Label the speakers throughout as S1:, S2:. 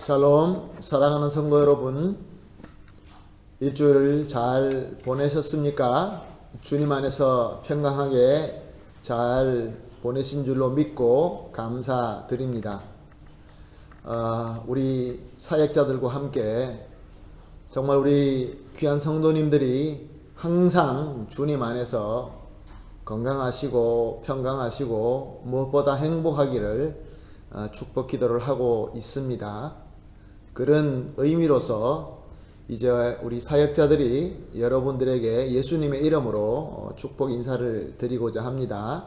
S1: 샬롬, 사랑하는 성도 여러분, 일주일 잘 보내셨습니까? 주님 안에서 평강하게 잘 보내신 줄로 믿고 감사드립니다. 우리 사역자들과 함께 정말 우리 귀한 성도님들이 항상 주님 안에서 건강하시고 평강하시고 무엇보다 행복하기를 축복 기도를 하고 있습니다. 그런 의미로서 이제 우리 사역자들이 여러분들에게 예수님의 이름으로 축복 인사를 드리고자 합니다.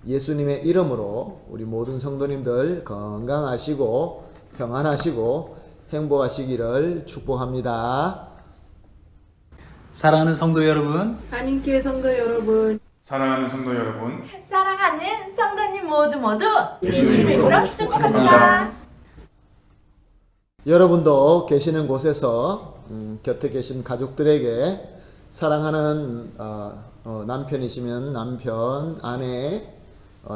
S1: 예수님의 이름으로 우리 모든 성도님들 건강하시고 평안하시고 행복하시기를 축복합니다.
S2: 사랑하는 성도 여러분,
S3: 한인교회 성도 여러분,
S4: 사랑하는 성도 여러분,
S5: 사랑하는 성도님 모두
S4: 예수님의
S5: 이름으로 축복합니다.
S1: 여러분도 계시는 곳에서 곁에 계신 가족들에게 사랑하는 남편이시면 남편, 아내,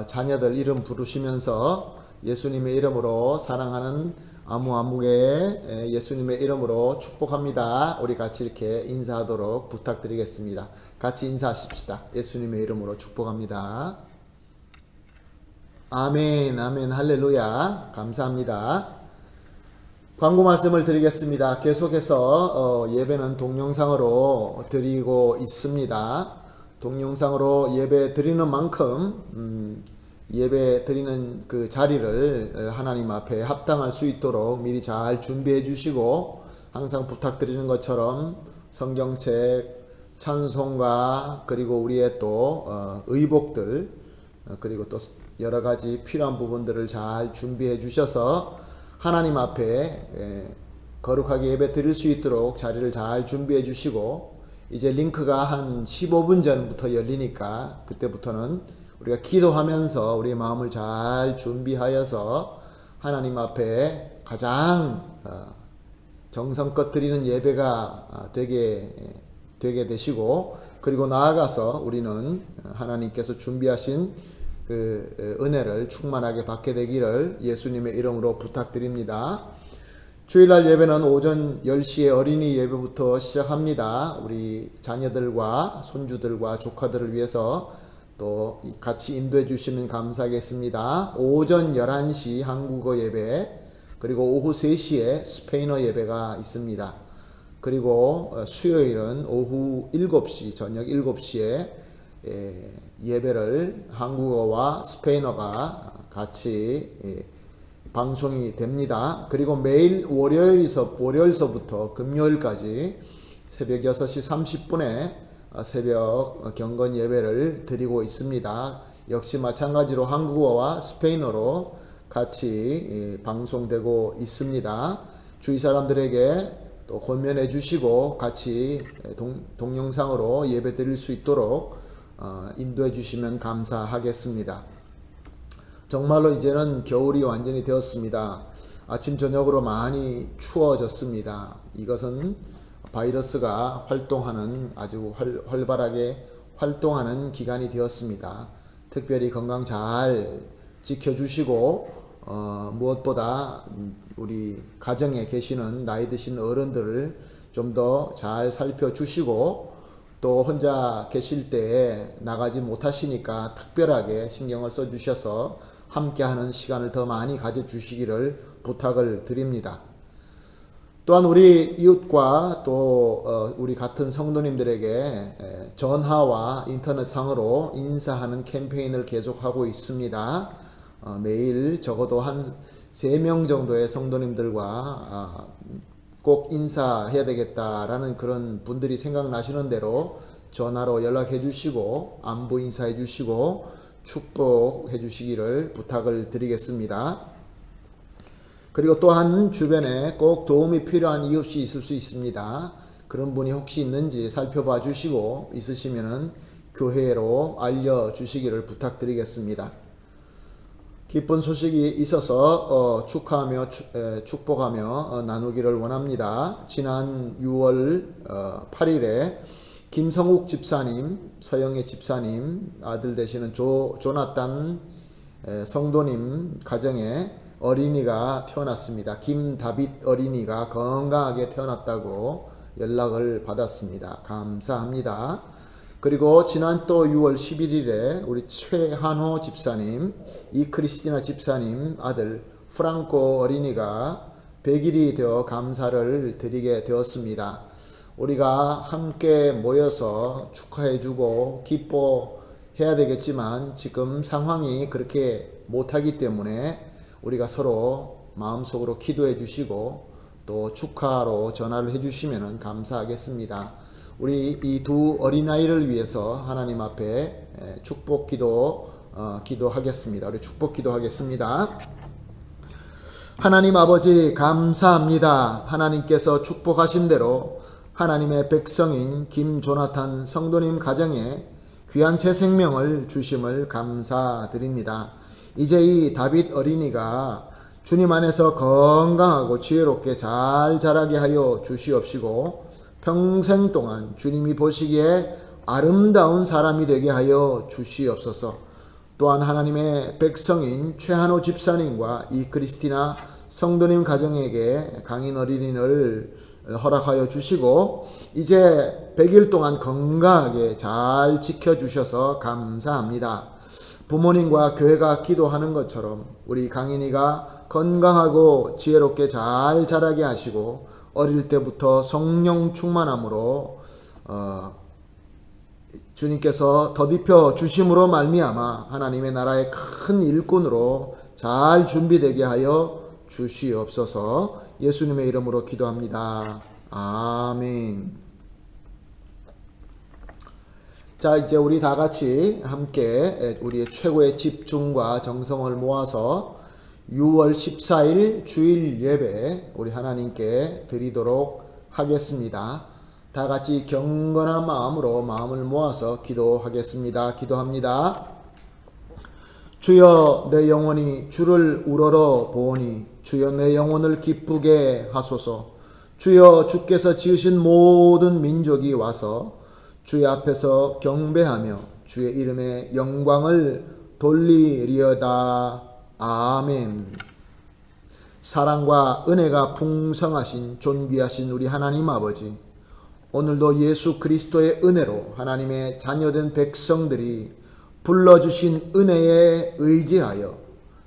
S1: 자녀들 이름 부르시면서 예수님의 이름으로 사랑하는 아무개 예수님의 이름으로 축복합니다. 우리 같이 이렇게 인사하도록 부탁드리겠습니다. 같이 인사하십시다. 예수님의 이름으로 축복합니다. 아멘, 아멘, 할렐루야. 감사합니다. 광고 말씀을 드리겠습니다. 계속해서 예배는 동영상으로 드리고 있습니다. 동영상으로 예배 드리는 만큼 예배 드리는 그 자리를 하나님 앞에 합당할 수 있도록 미리 잘 준비해 주시고, 항상 부탁드리는 것처럼 성경책, 찬송가, 그리고 우리의 또 의복들, 그리고 또 여러 가지 필요한 부분들을 잘 준비해 주셔서 하나님 앞에 거룩하게 예배 드릴 수 있도록 자리를 잘 준비해 주시고, 이제 링크가 한 15분 전부터 열리니까 그때부터는 우리가 기도하면서 우리의 마음을 잘 준비하여서 하나님 앞에 가장 정성껏 드리는 예배가 되게 되시고, 그리고 나아가서 우리는 하나님께서 준비하신 그 은혜를 충만하게 받게 되기를 예수님의 이름으로 부탁드립니다. 주일날 예배는 오전 10시에 어린이 예배부터 시작합니다. 우리 자녀들과 손주들과 조카들을 위해서 또 같이 인도해 주시면 감사하겠습니다. 오전 11시 한국어 예배, 그리고 오후 3시에 스페인어 예배가 있습니다. 그리고 수요일은 오후 7시, 저녁 7시에 예배를 한국어와 스페인어가 같이 방송이 됩니다. 그리고 매일 월요일서부터 금요일까지 새벽 6시 30분에 새벽 경건 예배를 드리고 있습니다. 역시 마찬가지로 한국어와 스페인어로 같이 방송되고 있습니다. 주위 사람들에게 또 권면해 주시고 같이 동영상으로 예배 드릴 수 있도록 인도해 주시면 감사하겠습니다. 정말로 이제는 겨울이 완전히 되었습니다. 아침 저녁으로 많이 추워졌습니다. 이것은 바이러스가 활동하는, 아주 활발하게 활동하는 기간이 되었습니다. 특별히 건강 잘 지켜주시고 무엇보다 우리 가정에 계시는 나이 드신 어른들을 좀 더 잘 살펴주시고, 또 혼자 계실 때 나가지 못하시니까 특별하게 신경을 써주셔서 함께하는 시간을 더 많이 가져주시기를 부탁을 드립니다. 또한 우리 이웃과 또 우리 같은 성도님들에게 전화와 인터넷상으로 인사하는 캠페인을 계속하고 있습니다. 매일 적어도 한 3명 정도의 성도님들과 꼭 인사해야 되겠다라는 그런 분들이 생각나시는 대로 전화로 연락해 주시고 안부 인사해 주시고 축복해 주시기를 부탁을 드리겠습니다. 그리고 또한 주변에 꼭 도움이 필요한 이웃이 있을 수 있습니다. 그런 분이 혹시 있는지 살펴봐 주시고 있으시면은 교회로 알려주시기를 부탁드리겠습니다. 기쁜 소식이 있어서 축하하며 축복하며 나누기를 원합니다. 지난 6월 8일에 김성욱 집사님, 서영애 집사님 아들 되시는 조나단 성도님 가정에 어린이가 태어났습니다. 김다빗 어린이가 건강하게 태어났다고 연락을 받았습니다. 감사합니다. 그리고 지난 또 6월 11일에 우리 최한호 집사님, 이크리스티나 집사님 아들 프랑코 어린이가 100일이 되어 감사를 드리게 되었습니다. 우리가 함께 모여서 축하해주고 기뻐해야 되겠지만 지금 상황이 그렇게 못하기 때문에 우리가 서로 마음속으로 기도해 주시고 또 축하로 전화를 해 주시면 감사하겠습니다. 우리 이 두 어린아이를 위해서 하나님 앞에 축복 기도하겠습니다. 우리 축복 기도하겠습니다. 하나님 아버지 감사합니다. 하나님께서 축복하신 대로 하나님의 백성인 김조나탄 성도님 가정에 귀한 새 생명을 주심을 감사드립니다. 이제 이 다빗 어린이가 주님 안에서 건강하고 지혜롭게 잘 자라게 하여 주시옵시고 평생 동안 주님이 보시기에 아름다운 사람이 되게 하여 주시옵소서. 또한 하나님의 백성인 최한호 집사님과 이 크리스티나 성도님 가정에게 강인 어린이를 허락하여 주시고 이제 100일 동안 건강하게 잘 지켜주셔서 감사합니다. 부모님과 교회가 기도하는 것처럼 우리 강인이가 건강하고 지혜롭게 잘 자라게 하시고 어릴 때부터 성령 충만함으로 주님께서 덧입혀 주심으로 말미암아 하나님의 나라의 큰 일꾼으로 잘 준비되게 하여 주시옵소서. 예수님의 이름으로 기도합니다. 아멘. 자, 이제 우리 다 같이 함께 우리의 최고의 집중과 정성을 모아서 6월 14일 주일 예배 우리 하나님께 드리도록 하겠습니다. 다 같이 경건한 마음으로 마음을 모아서 기도하겠습니다. 기도합니다. 주여 내 영혼이 주를 우러러 보오니 주여 내 영혼을 기쁘게 하소서. 주여 주께서 지으신 모든 민족이 와서 주의 앞에서 경배하며 주의 이름의 영광을 돌리리어다. 아멘. 사랑과 은혜가 풍성하신 존귀하신 우리 하나님 아버지, 오늘도 예수 그리스도의 은혜로 하나님의 자녀된 백성들이 불러주신 은혜에 의지하여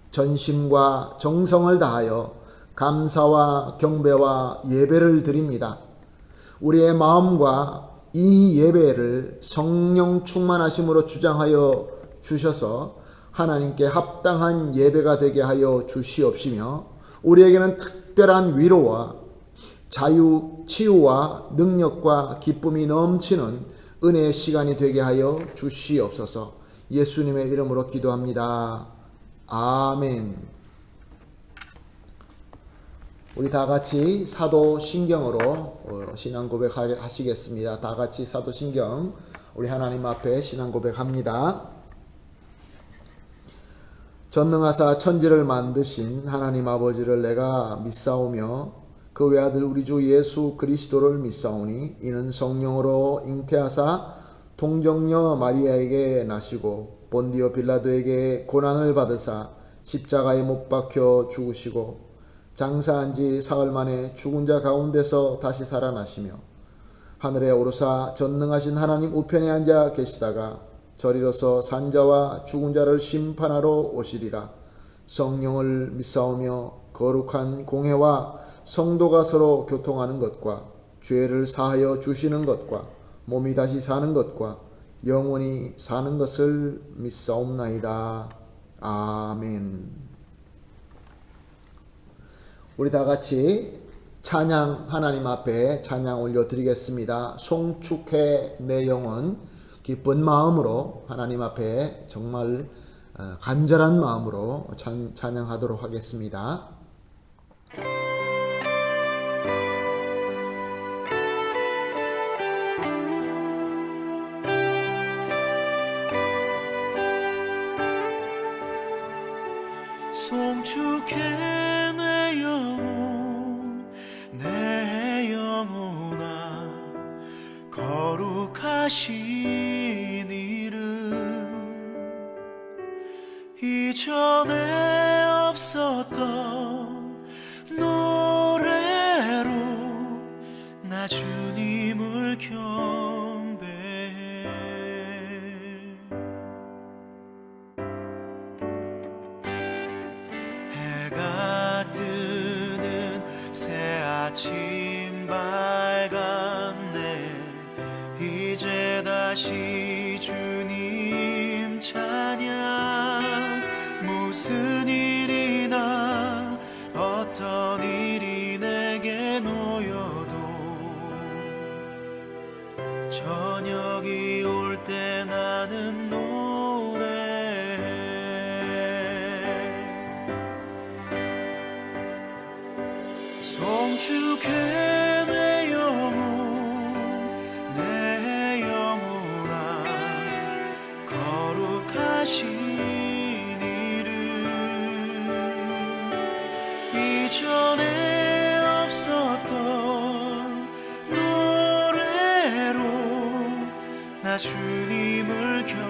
S1: 전심과 정성을 다하여 감사와 경배와 예배를 드립니다. 우리의 마음과 이 예배를 성령 충만하심으로 주장하여 주셔서 하나님께 합당한 예배가 되게 하여 주시옵시며 우리에게는 특별한 위로와 자유, 치유와 능력과 기쁨이 넘치는 은혜의 시간이 되게 하여 주시옵소서. 예수님의 이름으로 기도합니다. 아멘. 우리 다 같이 사도신경으로 신앙 고백하시겠습니다. 다 같이 사도신경 우리 하나님 앞에 신앙 고백합니다. 전능하사 천지를 만드신 하나님 아버지를 내가 믿사오며 그 외아들 우리 주 예수 그리스도를 믿사오니 이는 성령으로 잉태하사 동정녀 마리아에게 나시고 본디오 빌라도에게 고난을 받으사 십자가에 못 박혀 죽으시고 장사한 지 사흘 만에 죽은 자 가운데서 다시 살아나시며 하늘에 오르사 전능하신 하나님 우편에 앉아 계시다가 저리로서 산자와 죽은 자를 심판하러 오시리라. 성령을 믿사오며 거룩한 공회와 성도가 서로 교통하는 것과 죄를 사하여 주시는 것과 몸이 다시 사는 것과 영원히 사는 것을 믿사옵나이다. 아멘. 우리 다 같이 찬양 하나님 앞에 찬양 올려드리겠습니다. 송축해 내 영혼 기쁜 마음으로 하나님 앞에 정말 간절한 마음으로 찬양하도록 하겠습니다.
S2: 송축해 내 영혼아 거룩하신 이름 이전에 없었던 아침 밝았네. 이제 다시 주님 찬양. 무슨 일이나 어떤 일이 내게 놓여도 저녁이 올 때 나는 노래해. 송축해 내 영혼아 거룩하신 이름. 이전에 없었던 노래로 나 주님을 경배해.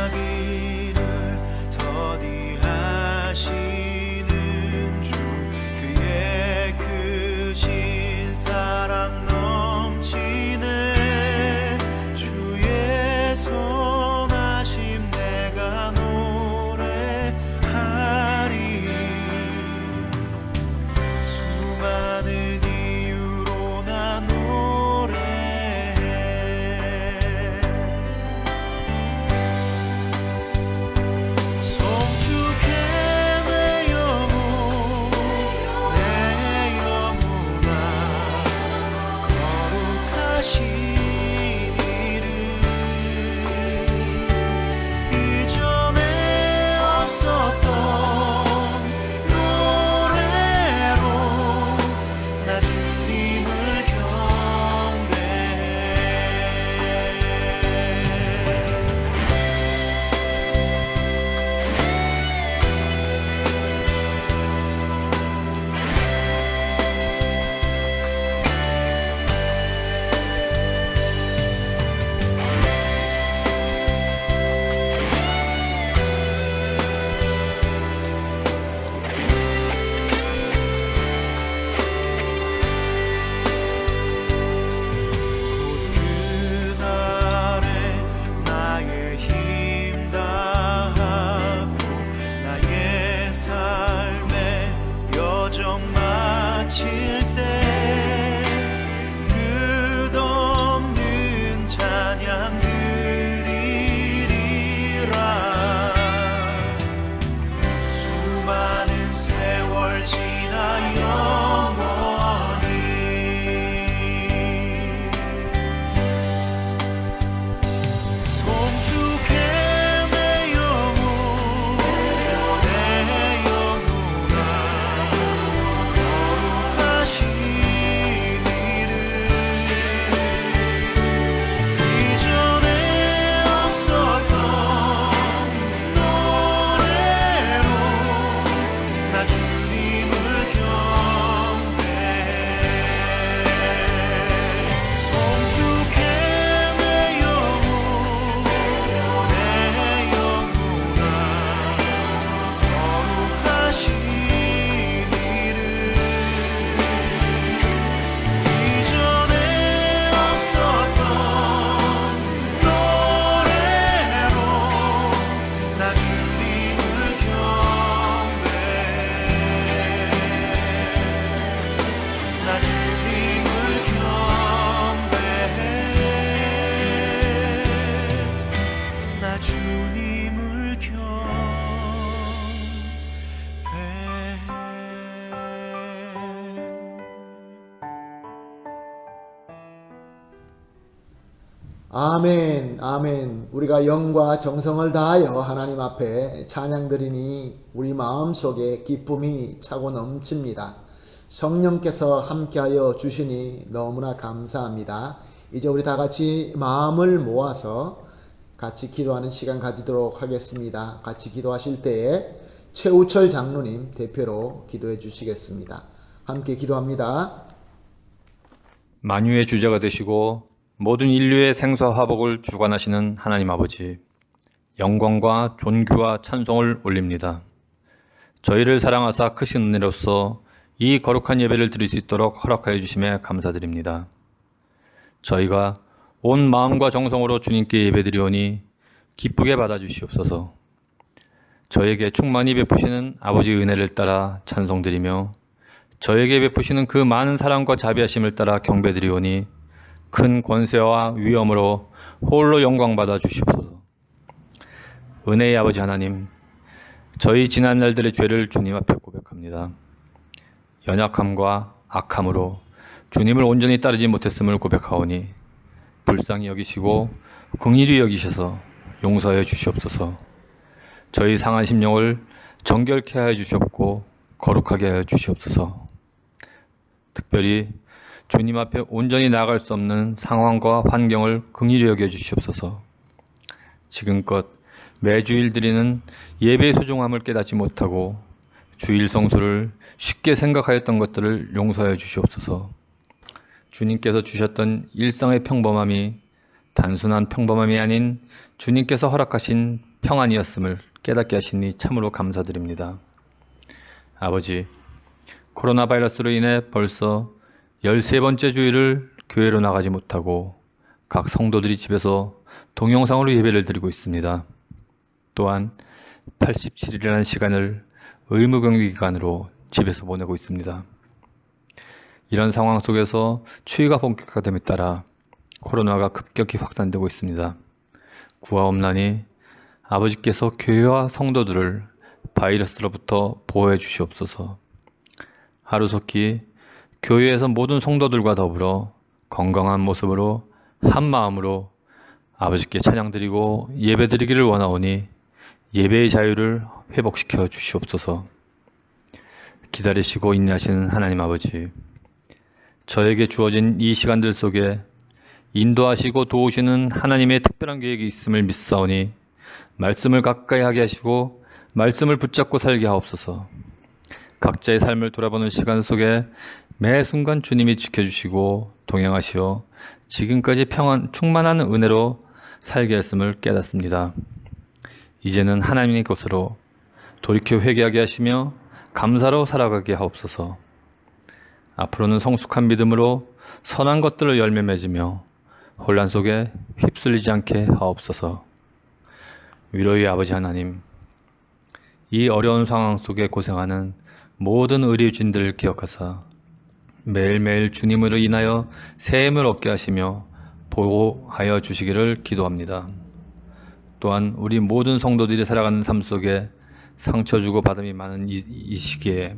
S2: 노하기를 더디하시는 주. 그의 크신 사랑 넘치네. 주의 선하심 내가 노래하리. 수많은 이유로 나 노래해. 송축해 내 영혼아 거룩하신 이름. 이전에 없었던 노래로 나 주님을 경배해. 그날에 나의 힘 다하고 나의 삶의 여정 마칠 때 끝없는 찬양 드리리라. 수많은 세월 지나 영원히 송축해 내 영혼아 거룩하신 이름. 이전에 없었던 노래로 나 주님을 경배해. 송축해 내 영혼아 거룩하신 이름. 이전에 없었던 노래로 나 주님을 경배해. 나 주님을 경배해. 나 주님을
S1: 아멘, 아멘. 우리가 영과 정성을 다하여 하나님 앞에 찬양드리니 우리 마음속에 기쁨이 차고 넘칩니다. 성령께서 함께하여 주시니 너무나 감사합니다. 이제 우리 다 같이 마음을 모아서 같이 기도하는 시간 가지도록 하겠습니다. 같이 기도하실 때에 최우철 장로님 대표로 기도해 주시겠습니다. 함께 기도합니다.
S6: 만유의 주제가 되시고 모든 인류의 생사화복을 주관하시는 하나님 아버지, 영광과 존귀와 찬송을 올립니다. 저희를 사랑하사 크신 은혜로서 이 거룩한 예배를 드릴 수 있도록 허락하여 주심에 감사드립니다. 저희가 온 마음과 정성으로 주님께 예배드리오니 기쁘게 받아주시옵소서. 저에게 충만히 베푸시는 아버지 은혜를 따라 찬송드리며 저에게 베푸시는 그 많은 사랑과 자비하심을 따라 경배드리오니 큰 권세와 위엄으로 홀로 영광받아 주시옵소서. 은혜의 아버지 하나님, 저희 지난 날들의 죄를 주님 앞에 고백합니다. 연약함과 악함으로 주님을 온전히 따르지 못했음을 고백하오니 불쌍히 여기시고 긍휼히 여기셔서 용서해 주시옵소서. 저희 상한 심령을 정결케 하여 주시옵고 거룩하게 하여 주시옵소서. 특별히 주님 앞에 온전히 나아갈 수 없는 상황과 환경을 긍휼히 여겨 주시옵소서. 지금껏 매주일 드리는 예배의 소중함을 깨닫지 못하고 주일 성수를 쉽게 생각하였던 것들을 용서해 주시옵소서. 주님께서 주셨던 일상의 평범함이 단순한 평범함이 아닌 주님께서 허락하신 평안이었음을 깨닫게 하시니 참으로 감사드립니다. 아버지, 코로나 바이러스로 인해 벌써 13번째 주일을 교회로 나가지 못하고 각 성도들이 집에서 동영상으로 예배를 드리고 있습니다. 또한 87일이라는 시간을 의무격리 기간으로 집에서 보내고 있습니다. 이런 상황 속에서 추위가 본격화됨에 따라 코로나가 급격히 확산되고 있습니다. 구하옵나니 아버지께서 교회와 성도들을 바이러스로부터 보호해 주시옵소서. 하루속히 교회에서 모든 성도들과 더불어 건강한 모습으로 한 마음으로 아버지께 찬양드리고 예배드리기를 원하오니 예배의 자유를 회복시켜 주시옵소서. 기다리시고 인내하시는 하나님 아버지, 저에게 주어진 이 시간들 속에 인도하시고 도우시는 하나님의 특별한 계획이 있음을 믿사오니 말씀을 가까이 하게 하시고 말씀을 붙잡고 살게 하옵소서. 각자의 삶을 돌아보는 시간 속에 매 순간 주님이 지켜주시고 동행하시어 지금까지 충만한 은혜로 살게 했음을 깨닫습니다. 이제는 하나님의 것으로 돌이켜 회개하게 하시며 감사로 살아가게 하옵소서. 앞으로는 성숙한 믿음으로 선한 것들을 열매 맺으며 혼란 속에 휩쓸리지 않게 하옵소서. 위로의 아버지 하나님, 이 어려운 상황 속에 고생하는 모든 의료진들을 기억하사 매일매일 주님으로 인하여 새 힘을 얻게 하시며 보호하여 주시기를 기도합니다. 또한 우리 모든 성도들이 살아가는 삶 속에 상처 주고 받음이 많은 이 시기에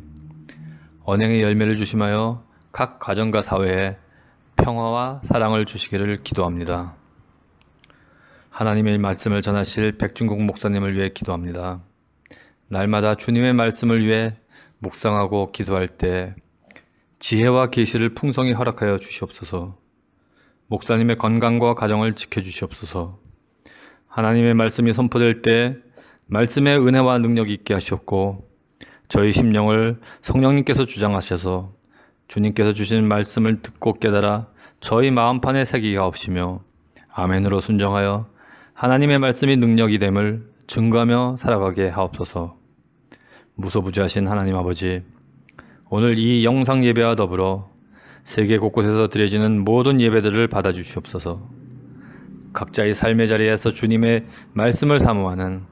S6: 언행의 열매를 주심하여 각 가정과 사회에 평화와 사랑을 주시기를 기도합니다. 하나님의 말씀을 전하실 백중국 목사님을 위해 기도합니다. 날마다 주님의 말씀을 위해 묵상하고 기도할 때 지혜와 계시를 풍성히 허락하여 주시옵소서. 목사님의 건강과 가정을 지켜주시옵소서. 하나님의 말씀이 선포될 때 말씀의 은혜와 능력이 있게 하시옵고 저희 심령을 성령님께서 주장하셔서 주님께서 주신 말씀을 듣고 깨달아 저희 마음판에 새기게 하옵시며 아멘으로 순종하여 하나님의 말씀이 능력이 됨을 증거하며 살아가게 하옵소서. 무소부지하신 하나님 아버지, 오늘 이 영상 예배와 더불어 세계 곳곳에서 드려지는 모든 예배들을 받아주시옵소서. 각자의 삶의 자리에서 주님의 말씀을 사모하는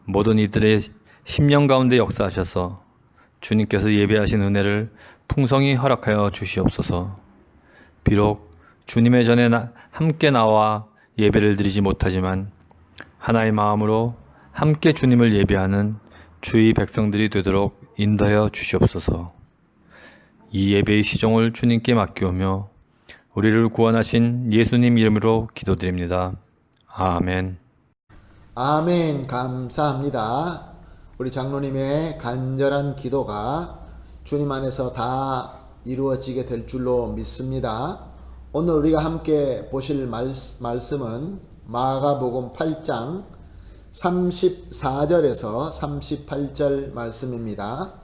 S6: 모든 이들의 심령 가운데 역사하셔서 주님께서 예배하신 은혜를 풍성히 허락하여 주시옵소서. 비록 주님의 전에 함께 나와 예배를 드리지 못하지만 하나의 마음으로 함께 주님을 예배하는 주의 백성들이 되도록 인도하여 주시옵소서. 이 예배의 시종을 주님께 맡기오며 우리를 구원하신 예수님 이름으로 기도드립니다. 아멘.
S1: 아멘. 감사합니다. 우리 장로님의 간절한 기도가 주님 안에서 다 이루어지게 될 줄로 믿습니다. 오늘 우리가 함께 보실 말씀은 마가복음 8장 34절에서 38절 말씀입니다.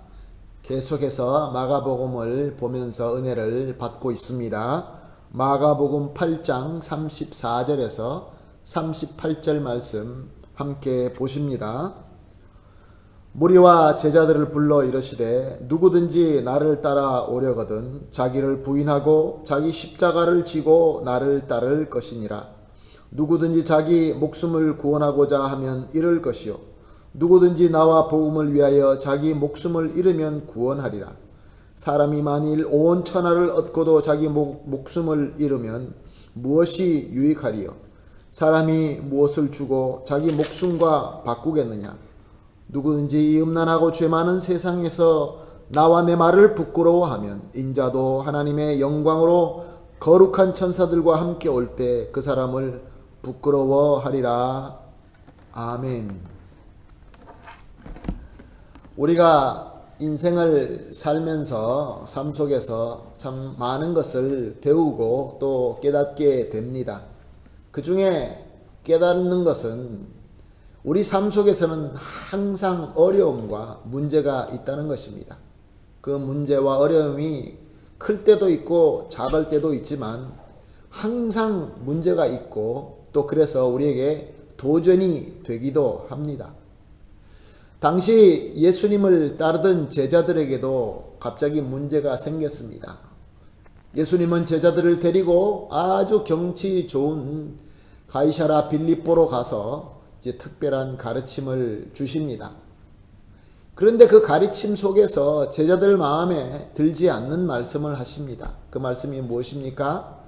S1: 계속해서 마가복음을 보면서 은혜를 받고 있습니다. 마가복음 8장 34절에서 38절 말씀 함께 보십니다. 무리와 제자들을 불러 이르시되 누구든지 나를 따라 오려거든 자기를 부인하고 자기 십자가를 지고 나를 따를 것이니라. 누구든지 자기 목숨을 구원하고자 하면 잃을 것이요 누구든지 나와 복음을 위하여 자기 목숨을 잃으면 구원하리라. 사람이 만일 온 천하를 얻고도 자기 목숨을 잃으면 무엇이 유익하리요? 사람이 무엇을 주고 자기 목숨과 바꾸겠느냐? 누구든지 이 음란하고 죄 많은 세상에서 나와 내 말을 부끄러워하면 인자도 하나님의 영광으로 거룩한 천사들과 함께 올 때 그 사람을 부끄러워하리라. 아멘. 우리가 인생을 살면서 삶 속에서 참 많은 것을 배우고 또 깨닫게 됩니다. 그 중에 깨닫는 것은 우리 삶 속에서는 항상 어려움과 문제가 있다는 것입니다. 그 문제와 어려움이 클 때도 있고 작을 때도 있지만 항상 문제가 있고 또 그래서 우리에게 도전이 되기도 합니다. 당시 예수님을 따르던 제자들에게도 갑자기 문제가 생겼습니다. 예수님은 제자들을 데리고 아주 경치 좋은 가이사라 빌립보로 가서 이제 특별한 가르침을 주십니다. 그런데 그 가르침 속에서 제자들 마음에 들지 않는 말씀을 하십니다. 그 말씀이 무엇입니까?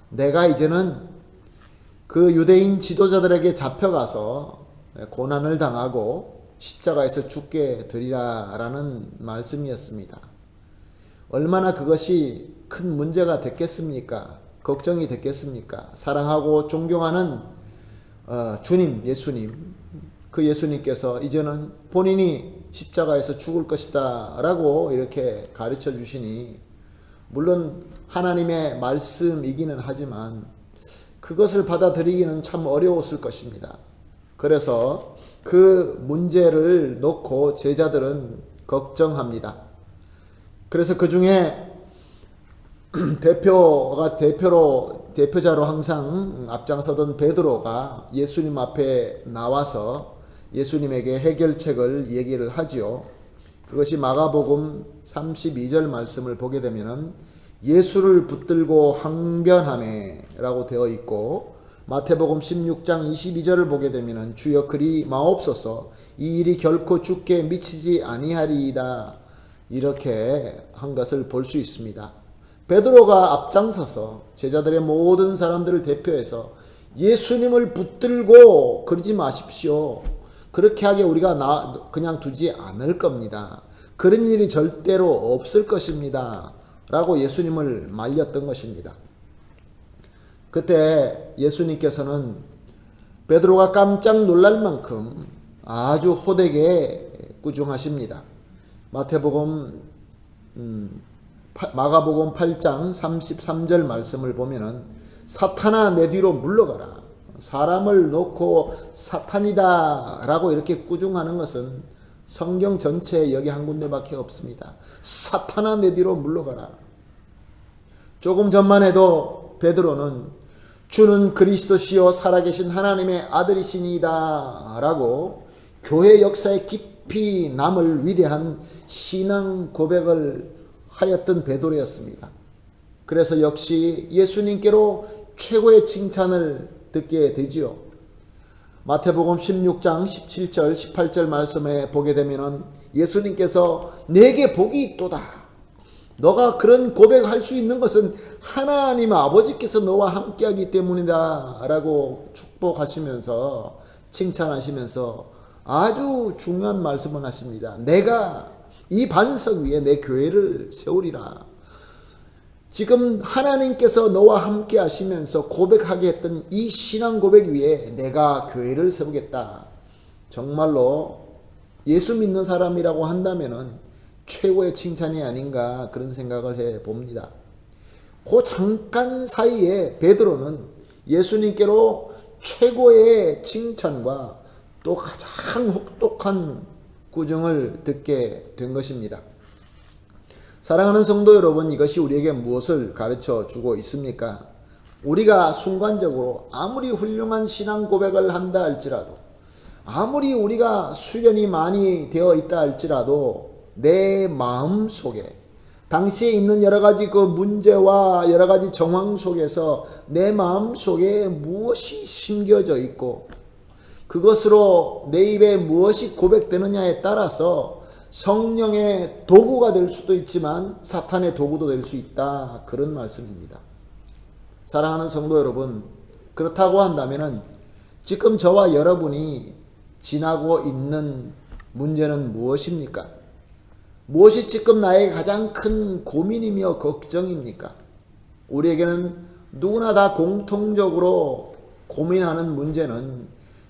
S1: 내가 이제는 그 유대인 지도자들에게 잡혀가서 고난을 당하고 십자가에서 죽게 되리라 라는 말씀이었습니다. 얼마나 그것이 큰 문제가 됐겠습니까? 걱정이 됐겠습니까? 사랑하고 존경하는 주님, 예수님, 그 예수님께서 이제는 본인이 십자가에서 죽을 것이다 라고 이렇게 가르쳐 주시니 물론 하나님의 말씀이기는 하지만 그것을 받아들이기는 참 어려웠을 것입니다. 그래서 그 문제를 놓고 제자들은 걱정합니다. 그래서 그 중에 대표자로 항상 앞장서던 베드로가 예수님 앞에 나와서 예수님에게 해결책을 얘기를 하지요. 그것이 마가복음 32절 말씀을 보게 되면은 예수를 붙들고 항변하매 라고 되어 있고, 마태복음 16장 22절을 보게 되면은 주여 그리 마옵소서 이 일이 결코 주께 미치지 아니하리이다 이렇게 한 것을 볼 수 있습니다. 베드로가 앞장서서 제자들의 모든 사람들을 대표해서 예수님을 붙들고 그러지 마십시오. 그렇게 하게 우리가 그냥 두지 않을 겁니다. 그런 일이 절대로 없을 것입니다. 라고 예수님을 말렸던 것입니다. 그때 예수님께서는 베드로가 깜짝 놀랄 만큼 아주 호되게 꾸중하십니다. 마가복음 8장 33절 말씀을 보면은 사탄아 내 뒤로 물러가라. 사람을 놓고 사탄이다 라고 이렇게 꾸중하는 것은 성경 전체에 여기 한 군데밖에 없습니다. 사탄아 내 뒤로 물러가라. 조금 전만 해도 베드로는 주는 그리스도시요 살아계신 하나님의 아들이시니이다 라고 교회 역사에 깊이 남을 위대한 신앙 고백을 하였던 베드로였습니다. 그래서 역시 예수님께로 최고의 칭찬을 듣게 되지요. 마태복음 16장 17절 18절 말씀에 보게 되면은 예수님께서 내게 복이 있도다. 너가 그런 고백할 수 있는 것은 하나님 아버지께서 너와 함께하기 때문이다 라고 축복하시면서 칭찬하시면서 아주 중요한 말씀을 하십니다. 내가 이 반석 위에 내 교회를 세우리라. 지금 하나님께서 너와 함께 하시면서 고백하게 했던 이 신앙 고백 위에 내가 교회를 세우겠다. 정말로 예수 믿는 사람이라고 한다면은 최고의 칭찬이 아닌가 그런 생각을 해 봅니다. 그 잠깐 사이에 베드로는 예수님께로 최고의 칭찬과 또 가장 혹독한 꾸중을 듣게 된 것입니다. 사랑하는 성도 여러분, 이것이 우리에게 무엇을 가르쳐 주고 있습니까? 우리가 순간적으로 아무리 훌륭한 신앙 고백을 한다 할지라도, 아무리 우리가 수련이 많이 되어 있다 할지라도 내 마음 속에 당시에 있는 여러 가지 그 문제와 여러 가지 정황 속에서 내 마음 속에 무엇이 심겨져 있고 그것으로 내 입에 무엇이 고백되느냐에 따라서 성령의 도구가 될 수도 있지만 사탄의 도구도 될 수 있다. 그런 말씀입니다. 사랑하는 성도 여러분, 그렇다고 한다면은 지금 저와 여러분이 지나고 있는 문제는 무엇입니까? 무엇이 지금 나의 가장 큰 고민이며 걱정입니까? 우리에게는 누구나 다 공통적으로 고민하는 문제는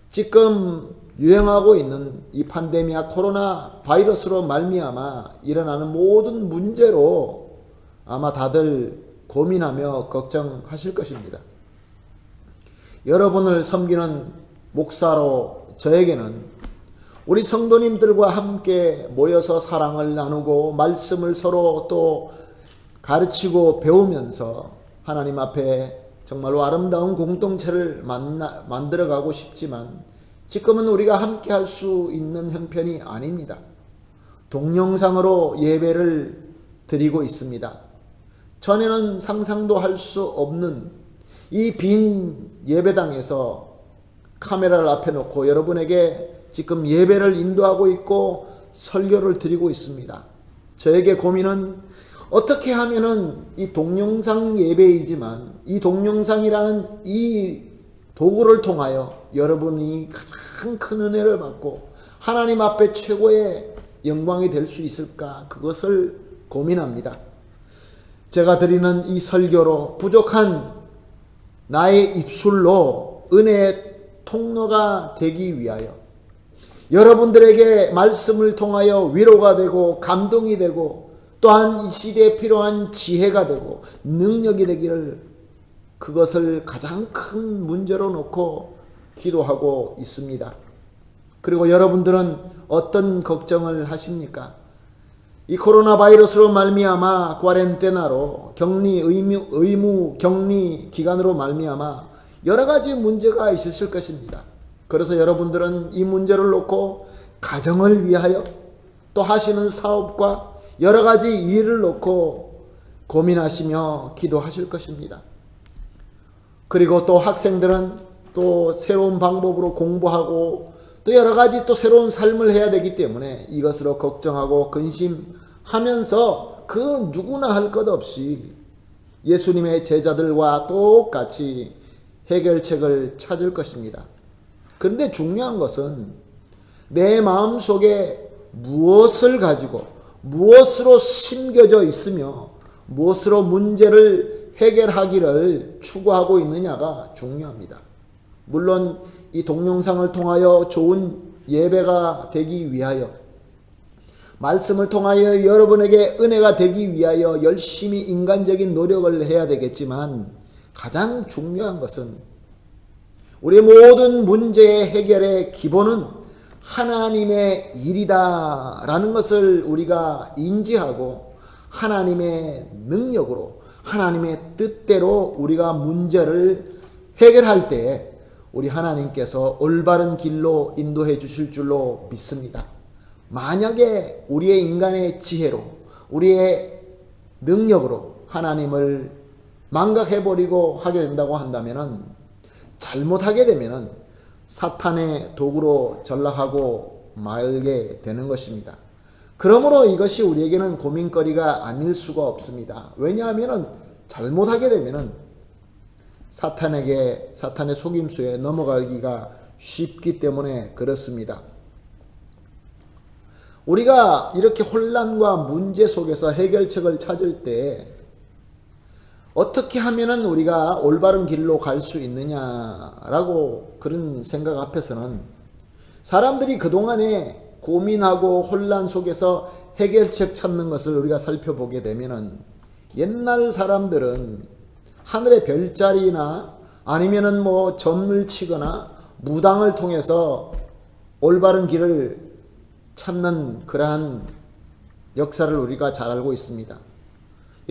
S1: 지금 유행하고 있는 이 팬데미아 코로나 바이러스로 말미암아 일어나는 모든 문제로 아마 다들 고민하며 걱정하실 것입니다. 여러분을 섬기는 목사로 저에게는 우리 성도님들과 함께 모여서 사랑을 나누고 말씀을 서로 또 가르치고 배우면서 하나님 앞에 정말로 아름다운 공동체를 만들어가고 싶지만 지금은 우리가 함께 할 수 있는 형편이 아닙니다. 동영상으로 예배를 드리고 있습니다. 전에는 상상도 할 수 없는 이 빈 예배당에서 카메라를 앞에 놓고 여러분에게 지금 예배를 인도하고 있고 설교를 드리고 있습니다. 저에게 고민은 어떻게 하면은 이 동영상 예배이지만 이 동영상이라는 이 도구를 통하여 여러분이 가장 큰 은혜를 받고 하나님 앞에 최고의 영광이 될 수 있을까? 그것을 고민합니다. 제가 드리는 이 설교로 부족한 나의 입술로 은혜의 통로가 되기 위하여 여러분들에게 말씀을 통하여 위로가 되고 감동이 되고 또한 이 시대에 필요한 지혜가 되고 능력이 되기를 그것을 가장 큰 문제로 놓고 기도하고 있습니다. 그리고 여러분들은 어떤 걱정을 하십니까? 이 코로나 바이러스로 말미암아 꽈렌테나로 의무 격리 기간으로 말미암아 여러 가지 문제가 있으실 것입니다. 그래서 여러분들은 이 문제를 놓고 가정을 위하여 또 하시는 사업과 여러 가지 일을 놓고 고민하시며 기도하실 것입니다. 그리고 또 학생들은 또 새로운 방법으로 공부하고 또 여러 가지 또 새로운 삶을 해야 되기 때문에 이것으로 걱정하고 근심하면서 그 누구나 할 것 없이 예수님의 제자들과 똑같이 해결책을 찾을 것입니다. 그런데 중요한 것은 내 마음속에 무엇을 가지고 무엇으로 심겨져 있으며 무엇으로 문제를 해결하기를 추구하고 있느냐가 중요합니다. 물론 이 동영상을 통하여 좋은 예배가 되기 위하여 말씀을 통하여 여러분에게 은혜가 되기 위하여 열심히 인간적인 노력을 해야 되겠지만 가장 중요한 것은 우리의 모든 문제의 해결의 기본은 하나님의 일이다 라는 것을 우리가 인지하고 하나님의 능력으로 하나님의 뜻대로 우리가 문제를 해결할 때 우리 하나님께서 올바른 길로 인도해 주실 줄로 믿습니다. 만약에 우리의 인간의 지혜로 우리의 능력으로 하나님을 망각해버리고 하게 된다고 한다면은 잘못하게 되면은 사탄의 도구로 전락하고 말게 되는 것입니다. 그러므로 이것이 우리에게는 고민거리가 아닐 수가 없습니다. 왜냐하면은 잘못하게 되면은 사탄의 속임수에 넘어가기가 쉽기 때문에 그렇습니다. 우리가 이렇게 혼란과 문제 속에서 해결책을 찾을 때 어떻게 하면은 우리가 올바른 길로 갈 수 있느냐라고 그런 생각 앞에서는 사람들이 그동안에 고민하고 혼란 속에서 해결책 찾는 것을 우리가 살펴보게 되면은 옛날 사람들은 하늘의 별자리나 아니면은 뭐 점을 치거나 무당을 통해서 올바른 길을 찾는 그러한 역사를 우리가 잘 알고 있습니다.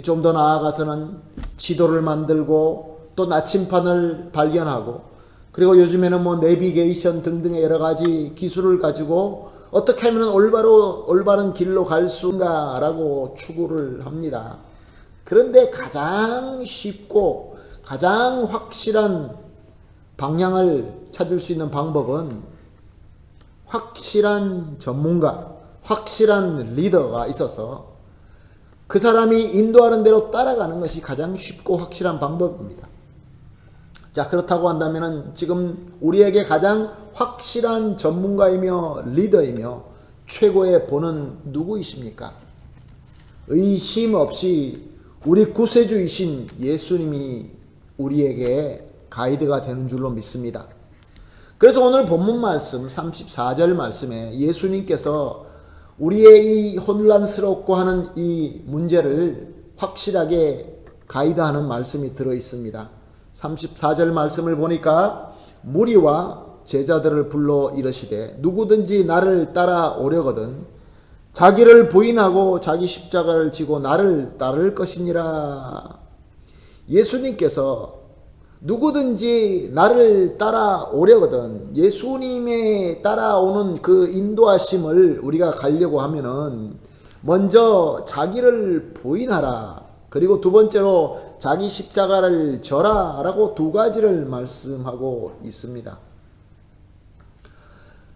S1: 좀 더 나아가서는 지도를 만들고 또 나침판을 발견하고 그리고 요즘에는 뭐 내비게이션 등등의 여러 가지 기술을 가지고 어떻게 하면 올바른 길로 갈 수인가라고 추구를 합니다. 그런데 가장 쉽고 가장 확실한 방향을 찾을 수 있는 방법은 확실한 전문가, 확실한 리더가 있어서 그 사람이 인도하는 대로 따라가는 것이 가장 쉽고 확실한 방법입니다. 자, 그렇다고 한다면 지금 우리에게 가장 확실한 전문가이며 리더이며 최고의 본은 누구이십니까? 의심 없이 우리 구세주이신 예수님이 우리에게 가이드가 되는 줄로 믿습니다. 그래서 오늘 본문 말씀 34절 말씀에 예수님께서 우리의 이 혼란스럽고 하는 이 문제를 확실하게 가이드하는 말씀이 들어 있습니다. 34절 말씀을 보니까 무리와 제자들을 불러 이르시되 누구든지 나를 따라오려거든 자기를 부인하고 자기 십자가를 지고 나를 따를 것이니라. 예수님께서 누구든지 나를 따라오려거든 예수님의 따라오는 그 인도하심을 우리가 가려고 하면은 먼저 자기를 부인하라. 그리고 두 번째로 자기 십자가를 져라 라고 두 가지를 말씀하고 있습니다.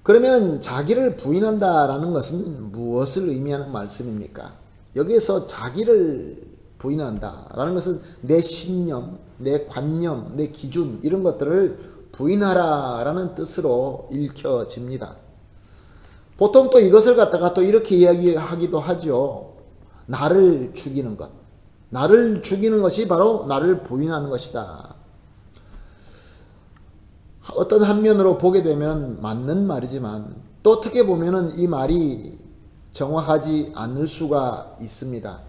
S1: 그러면 자기를 부인한다라는 것은 무엇을 의미하는 말씀입니까? 여기에서 자기를 부인한다라는 것은 내 신념, 내 관념, 내 기준 이런 것들을 부인하라라는 뜻으로 읽혀집니다. 보통 또 이것을 갖다가 또 이렇게 이야기하기도 하죠. 나를 죽이는 것. 나를 죽이는 것이 바로 나를 부인하는 것이다. 어떤 한면으로 보게 되면 맞는 말이지만 또 어떻게 보면 이 말이 정확하지 않을 수가 있습니다.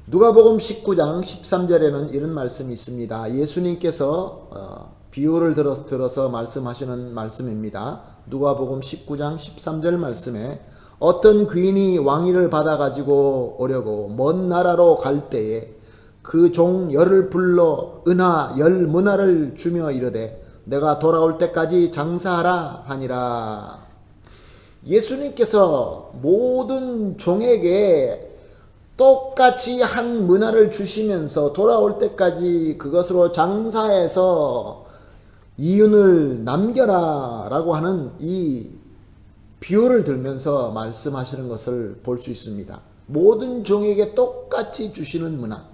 S1: 누가복음 19장 13절에는 이런 말씀이 있습니다. 예수님께서 비유를 들어서 말씀하시는 말씀입니다. 누가복음 19장 13절 말씀에 어떤 귀인이 왕위를 받아가지고 오려고 먼 나라로 갈 때에 그 종 열을 불러 은하 10문화를 주며 이르되 내가 돌아올 때까지 장사하라 하니라. 예수님께서 모든 종에게 똑같이 한 문화를 주시면서 돌아올 때까지 그것으로 장사해서 이윤을 남겨라 라고 하는 이 비유를 들면서 말씀하시는 것을 볼 수 있습니다. 모든 종에게 똑같이 주시는 문화.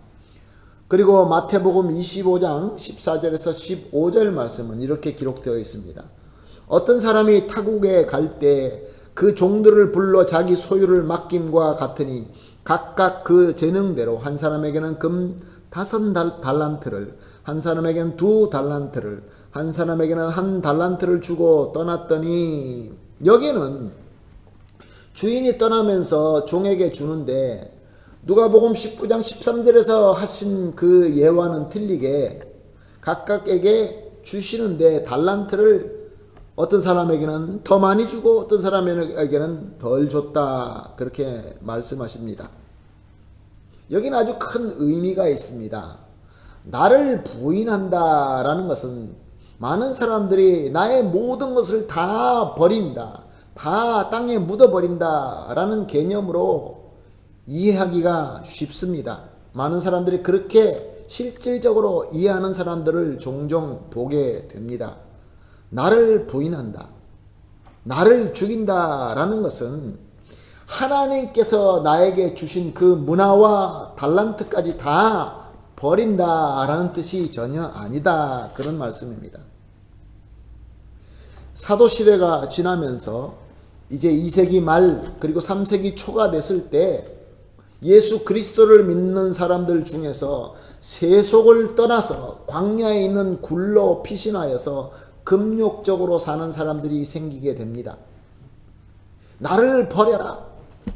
S1: 그리고 마태복음 25장 14절에서 15절 말씀은 이렇게 기록되어 있습니다. 어떤 사람이 타국에 갈 때 그 종들을 불러 자기 소유를 맡김과 같으니 각각 그 재능대로 한 사람에게는 금 5달란트를 한 사람에게는 2달란트를 한 사람에게는 1달란트를 주고 떠났더니 여기는 주인이 떠나면서 종에게 주는데 누가복음 19장 13절에서 하신 그 예와는 틀리게 각각에게 주시는데 달란트를 어떤 사람에게는 더 많이 주고 어떤 사람에게는 덜 줬다 그렇게 말씀하십니다. 여기는 아주 큰 의미가 있습니다. 나를 부인한다라는 것은 많은 사람들이 나의 모든 것을 다 버린다, 다 땅에 묻어버린다라는 개념으로 이해하기가 쉽습니다. 많은 사람들이 그렇게 실질적으로 이해하는 사람들을 종종 보게 됩니다. 나를 부인한다, 나를 죽인다라는 것은 하나님께서 나에게 주신 그 문화와 달란트까지 다 버린다라는 뜻이 전혀 아니다 그런 말씀입니다. 사도시대가 지나면서 이제 2세기 말 그리고 3세기 초가 됐을 때 예수 그리스도를 믿는 사람들 중에서 세속을 떠나서 광야에 있는 굴로 피신하여서 금욕적으로 사는 사람들이 생기게 됩니다. 나를 버려라.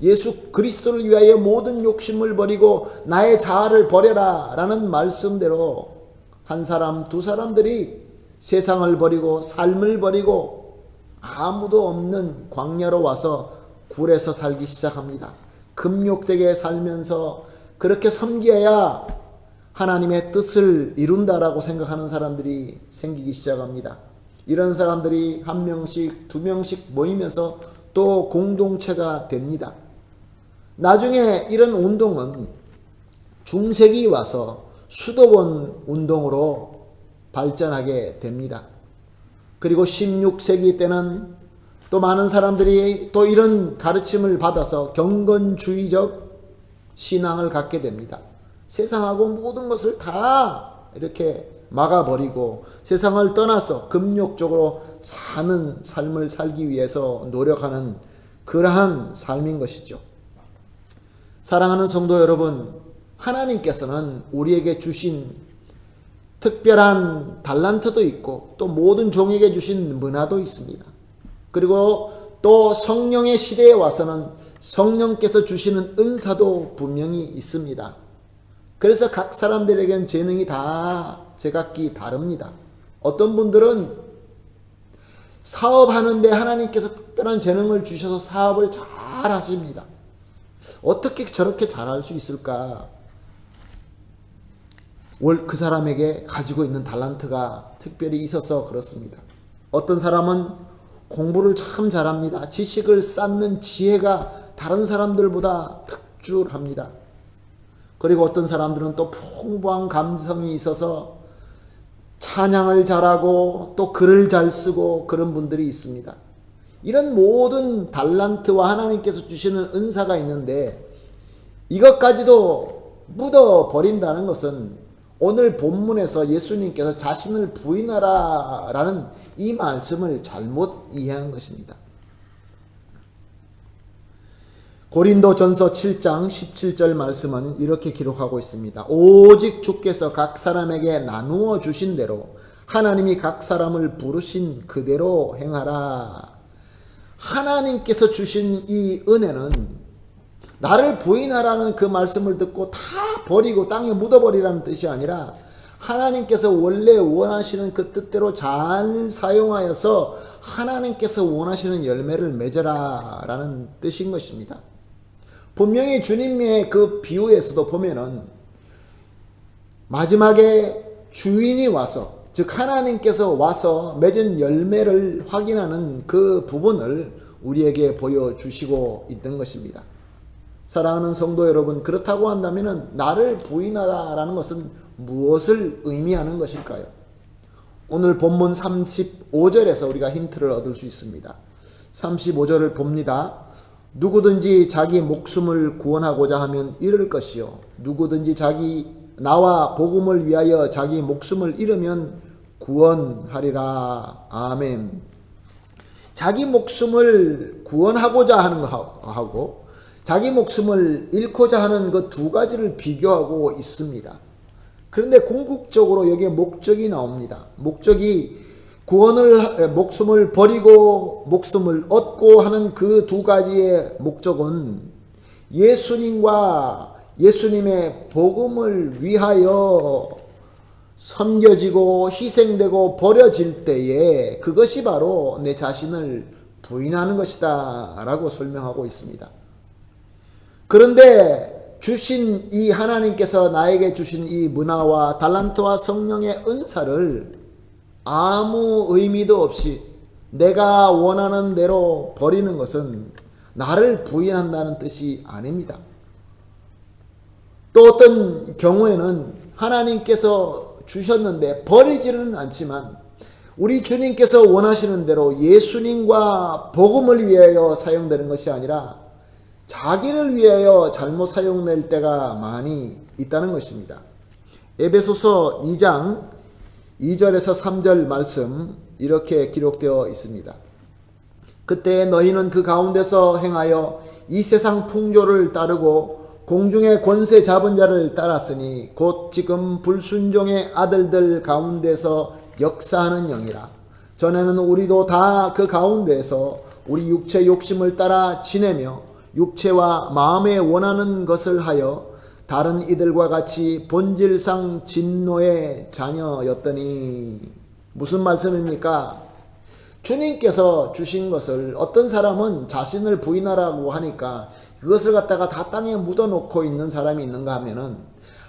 S1: 예수 그리스도를 위하여 모든 욕심을 버리고 나의 자아를 버려라 라는 말씀대로 한 사람 두 사람들이 세상을 버리고 삶을 버리고 아무도 없는 광야로 와서 굴에서 살기 시작합니다. 금욕되게 살면서 그렇게 섬겨야 하나님의 뜻을 이룬다라고 생각하는 사람들이 생기기 시작합니다. 이런 사람들이 한 명씩, 두 명씩 모이면서 또 공동체가 됩니다. 나중에 이런 운동은 중세기 와서 수도원 운동으로 발전하게 됩니다. 그리고 16세기 때는 또 많은 사람들이 또 이런 가르침을 받아서 경건주의적 신앙을 갖게 됩니다. 세상하고 모든 것을 다 이렇게 막아버리고 세상을 떠나서 금욕적으로 사는 삶을 살기 위해서 노력하는 그러한 삶인 것이죠. 사랑하는 성도 여러분, 하나님께서는 우리에게 주신 특별한 달란트도 있고 또 모든 종에게 주신 문화도 있습니다. 그리고 또 성령의 시대에 와서는 성령께서 주시는 은사도 분명히 있습니다. 그래서 각 사람들에겐 재능이 다 제각기 다릅니다. 어떤 분들은 사업하는데 하나님께서 특별한 재능을 주셔서 사업을 잘 하십니다. 어떻게 저렇게 잘할 수 있을까? 그 사람에게 가지고 있는 달란트가 특별히 있어서 그렇습니다. 어떤 사람은 공부를 참 잘합니다. 지식을 쌓는 지혜가 다른 사람들보다 특출합니다. 그리고 어떤 사람들은 또 풍부한 감성이 있어서 찬양을 잘하고 또 글을 잘 쓰고 그런 분들이 있습니다. 이런 모든 달란트와 하나님께서 주시는 은사가 있는데 이것까지도 묻어버린다는 것은 오늘 본문에서 예수님께서 자신을 부인하라 라는 이 말씀을 잘못 이해한 것입니다. 고린도전서 7장 17절 말씀은 이렇게 기록하고 있습니다. 오직 주께서 각 사람에게 나누어 주신 대로 하나님이 각 사람을 부르신 그대로 행하라. 하나님께서 주신 이 은혜는 나를 부인하라는 그 말씀을 듣고 다 버리고 땅에 묻어버리라는 뜻이 아니라 하나님께서 원래 원하시는 그 뜻대로 잘 사용하여서 하나님께서 원하시는 열매를 맺어라 라는 뜻인 것입니다. 분명히 주님의 그 비유에서도 보면은 마지막에 주인이 와서, 즉 하나님께서 와서 맺은 열매를 확인하는 그 부분을 우리에게 보여주시고 있던 것입니다. 사랑하는 성도 여러분, 그렇다고 한다면 나를 부인하라는 것은 무엇을 의미하는 것일까요? 오늘 본문 35절에서 우리가 힌트를 얻을 수 있습니다. 35절을 봅니다. 누구든지 자기 목숨을 구원하고자 하면 잃을 것이요 누구든지 나와 복음을 위하여 자기 목숨을 잃으면 구원하리라. 아멘. 자기 목숨을 구원하고자 하는 것하고 자기 목숨을 잃고자 하는 그 두 가지를 비교하고 있습니다. 그런데 궁극적으로 여기에 목적이 나옵니다. 목적이 목숨을 버리고 목숨을 얻고 하는 그 두 가지의 목적은 예수님과 예수님의 복음을 위하여 섬겨지고 희생되고 버려질 때에 그것이 바로 내 자신을 부인하는 것이다 라고 설명하고 있습니다. 그런데 주신 이 하나님께서 나에게 주신 이 문화와 달란트와 성령의 은사를 아무 의미도 없이 내가 원하는 대로 버리는 것은 나를 부인한다는 뜻이 아닙니다. 또 어떤 경우에는 하나님께서 주셨는데 버리지는 않지만 우리 주님께서 원하시는 대로 예수님과 복음을 위하여 사용되는 것이 아니라 자기를 위하여 잘못 사용될 때가 많이 있다는 것입니다. 에베소서 2장 2절에서 3절 말씀 이렇게 기록되어 있습니다. 그때 너희는 그 가운데서 행하여 이 세상 풍조를 따르고 공중의 권세 잡은 자를 따랐으니 곧 지금 불순종의 아들들 가운데서 역사하는 영이라. 전에는 우리도 다 그 가운데서 우리 육체 욕심을 따라 지내며 육체와 마음에 원하는 것을 하여 다른 이들과 같이 본질상 진노의 자녀였더니. 무슨 말씀입니까? 주님께서 주신 것을 어떤 사람은 자신을 부인하라고 하니까 그것을 갖다가 다 땅에 묻어놓고 있는 사람이 있는가 하면은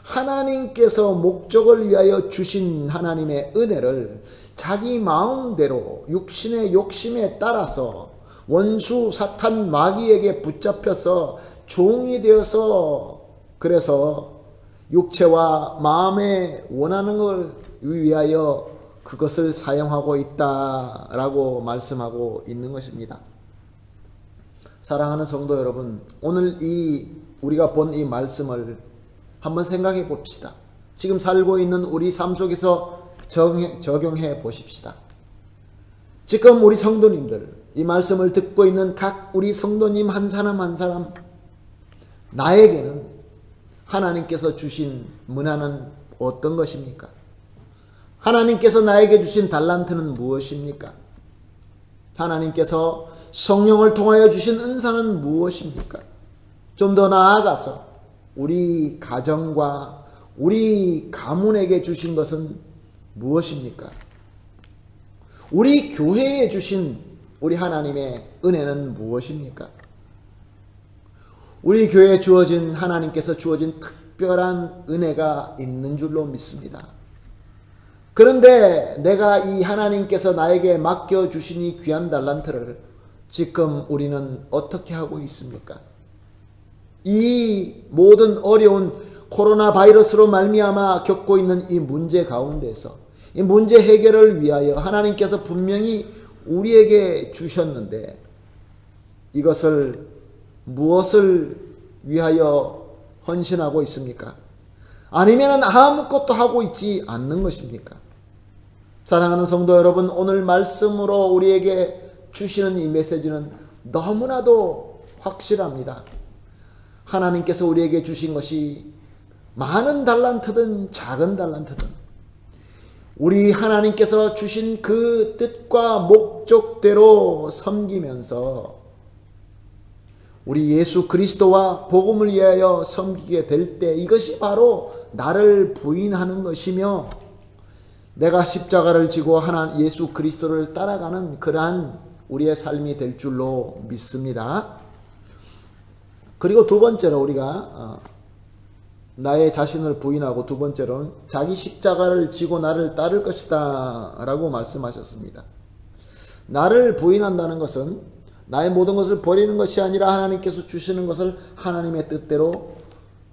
S1: 하나님께서 목적을 위하여 주신 하나님의 은혜를 자기 마음대로 육신의 욕심에 따라서 원수 사탄 마귀에게 붙잡혀서 종이 되어서 그래서 육체와 마음에 원하는 걸 위하여 그것을 사용하고 있다라고 말씀하고 있는 것입니다. 사랑하는 성도 여러분, 오늘 우리가 본 이 말씀을 한번 생각해 봅시다. 지금 살고 있는 우리 삶 속에서 적용해 보십시다. 지금 우리 성도님들, 이 말씀을 듣고 있는 각 우리 성도님 한 사람 한 사람, 나에게는 하나님께서 주신 문화는 어떤 것입니까? 하나님께서 나에게 주신 달란트는 무엇입니까? 하나님께서 성령을 통하여 주신 은사는 무엇입니까? 좀 더 나아가서 우리 가정과 우리 가문에게 주신 것은 무엇입니까? 우리 교회에 주신 우리 하나님의 은혜는 무엇입니까? 우리 교회에 주어진 하나님께서 주어진 특별한 은혜가 있는 줄로 믿습니다. 그런데 내가 이 하나님께서 나에게 맡겨주신 이 귀한 달란트를 지금 우리는 어떻게 하고 있습니까? 이 모든 어려운 코로나 바이러스로 말미암아 겪고 있는 이 문제 가운데서 이 문제 해결을 위하여 하나님께서 분명히 우리에게 주셨는데 이것을 무엇을 위하여 헌신하고 있습니까? 아니면 아무것도 하고 있지 않는 것입니까? 사랑하는 성도 여러분, 오늘 말씀으로 우리에게 주시는 이 메시지는 너무나도 확실합니다. 하나님께서 우리에게 주신 것이 많은 달란트든 작은 달란트든 우리 하나님께서 주신 그 뜻과 목적대로 섬기면서 우리 예수 그리스도와 복음을 위하여 섬기게 될 때 이것이 바로 나를 부인하는 것이며 내가 십자가를 지고 예수 그리스도를 따라가는 그러한 우리의 삶이 될 줄로 믿습니다. 그리고 두 번째로 우리가 나의 자신을 부인하고 두 번째로는 자기 십자가를 지고 나를 따를 것이다 라고 말씀하셨습니다. 나를 부인한다는 것은 나의 모든 것을 버리는 것이 아니라 하나님께서 주시는 것을 하나님의 뜻대로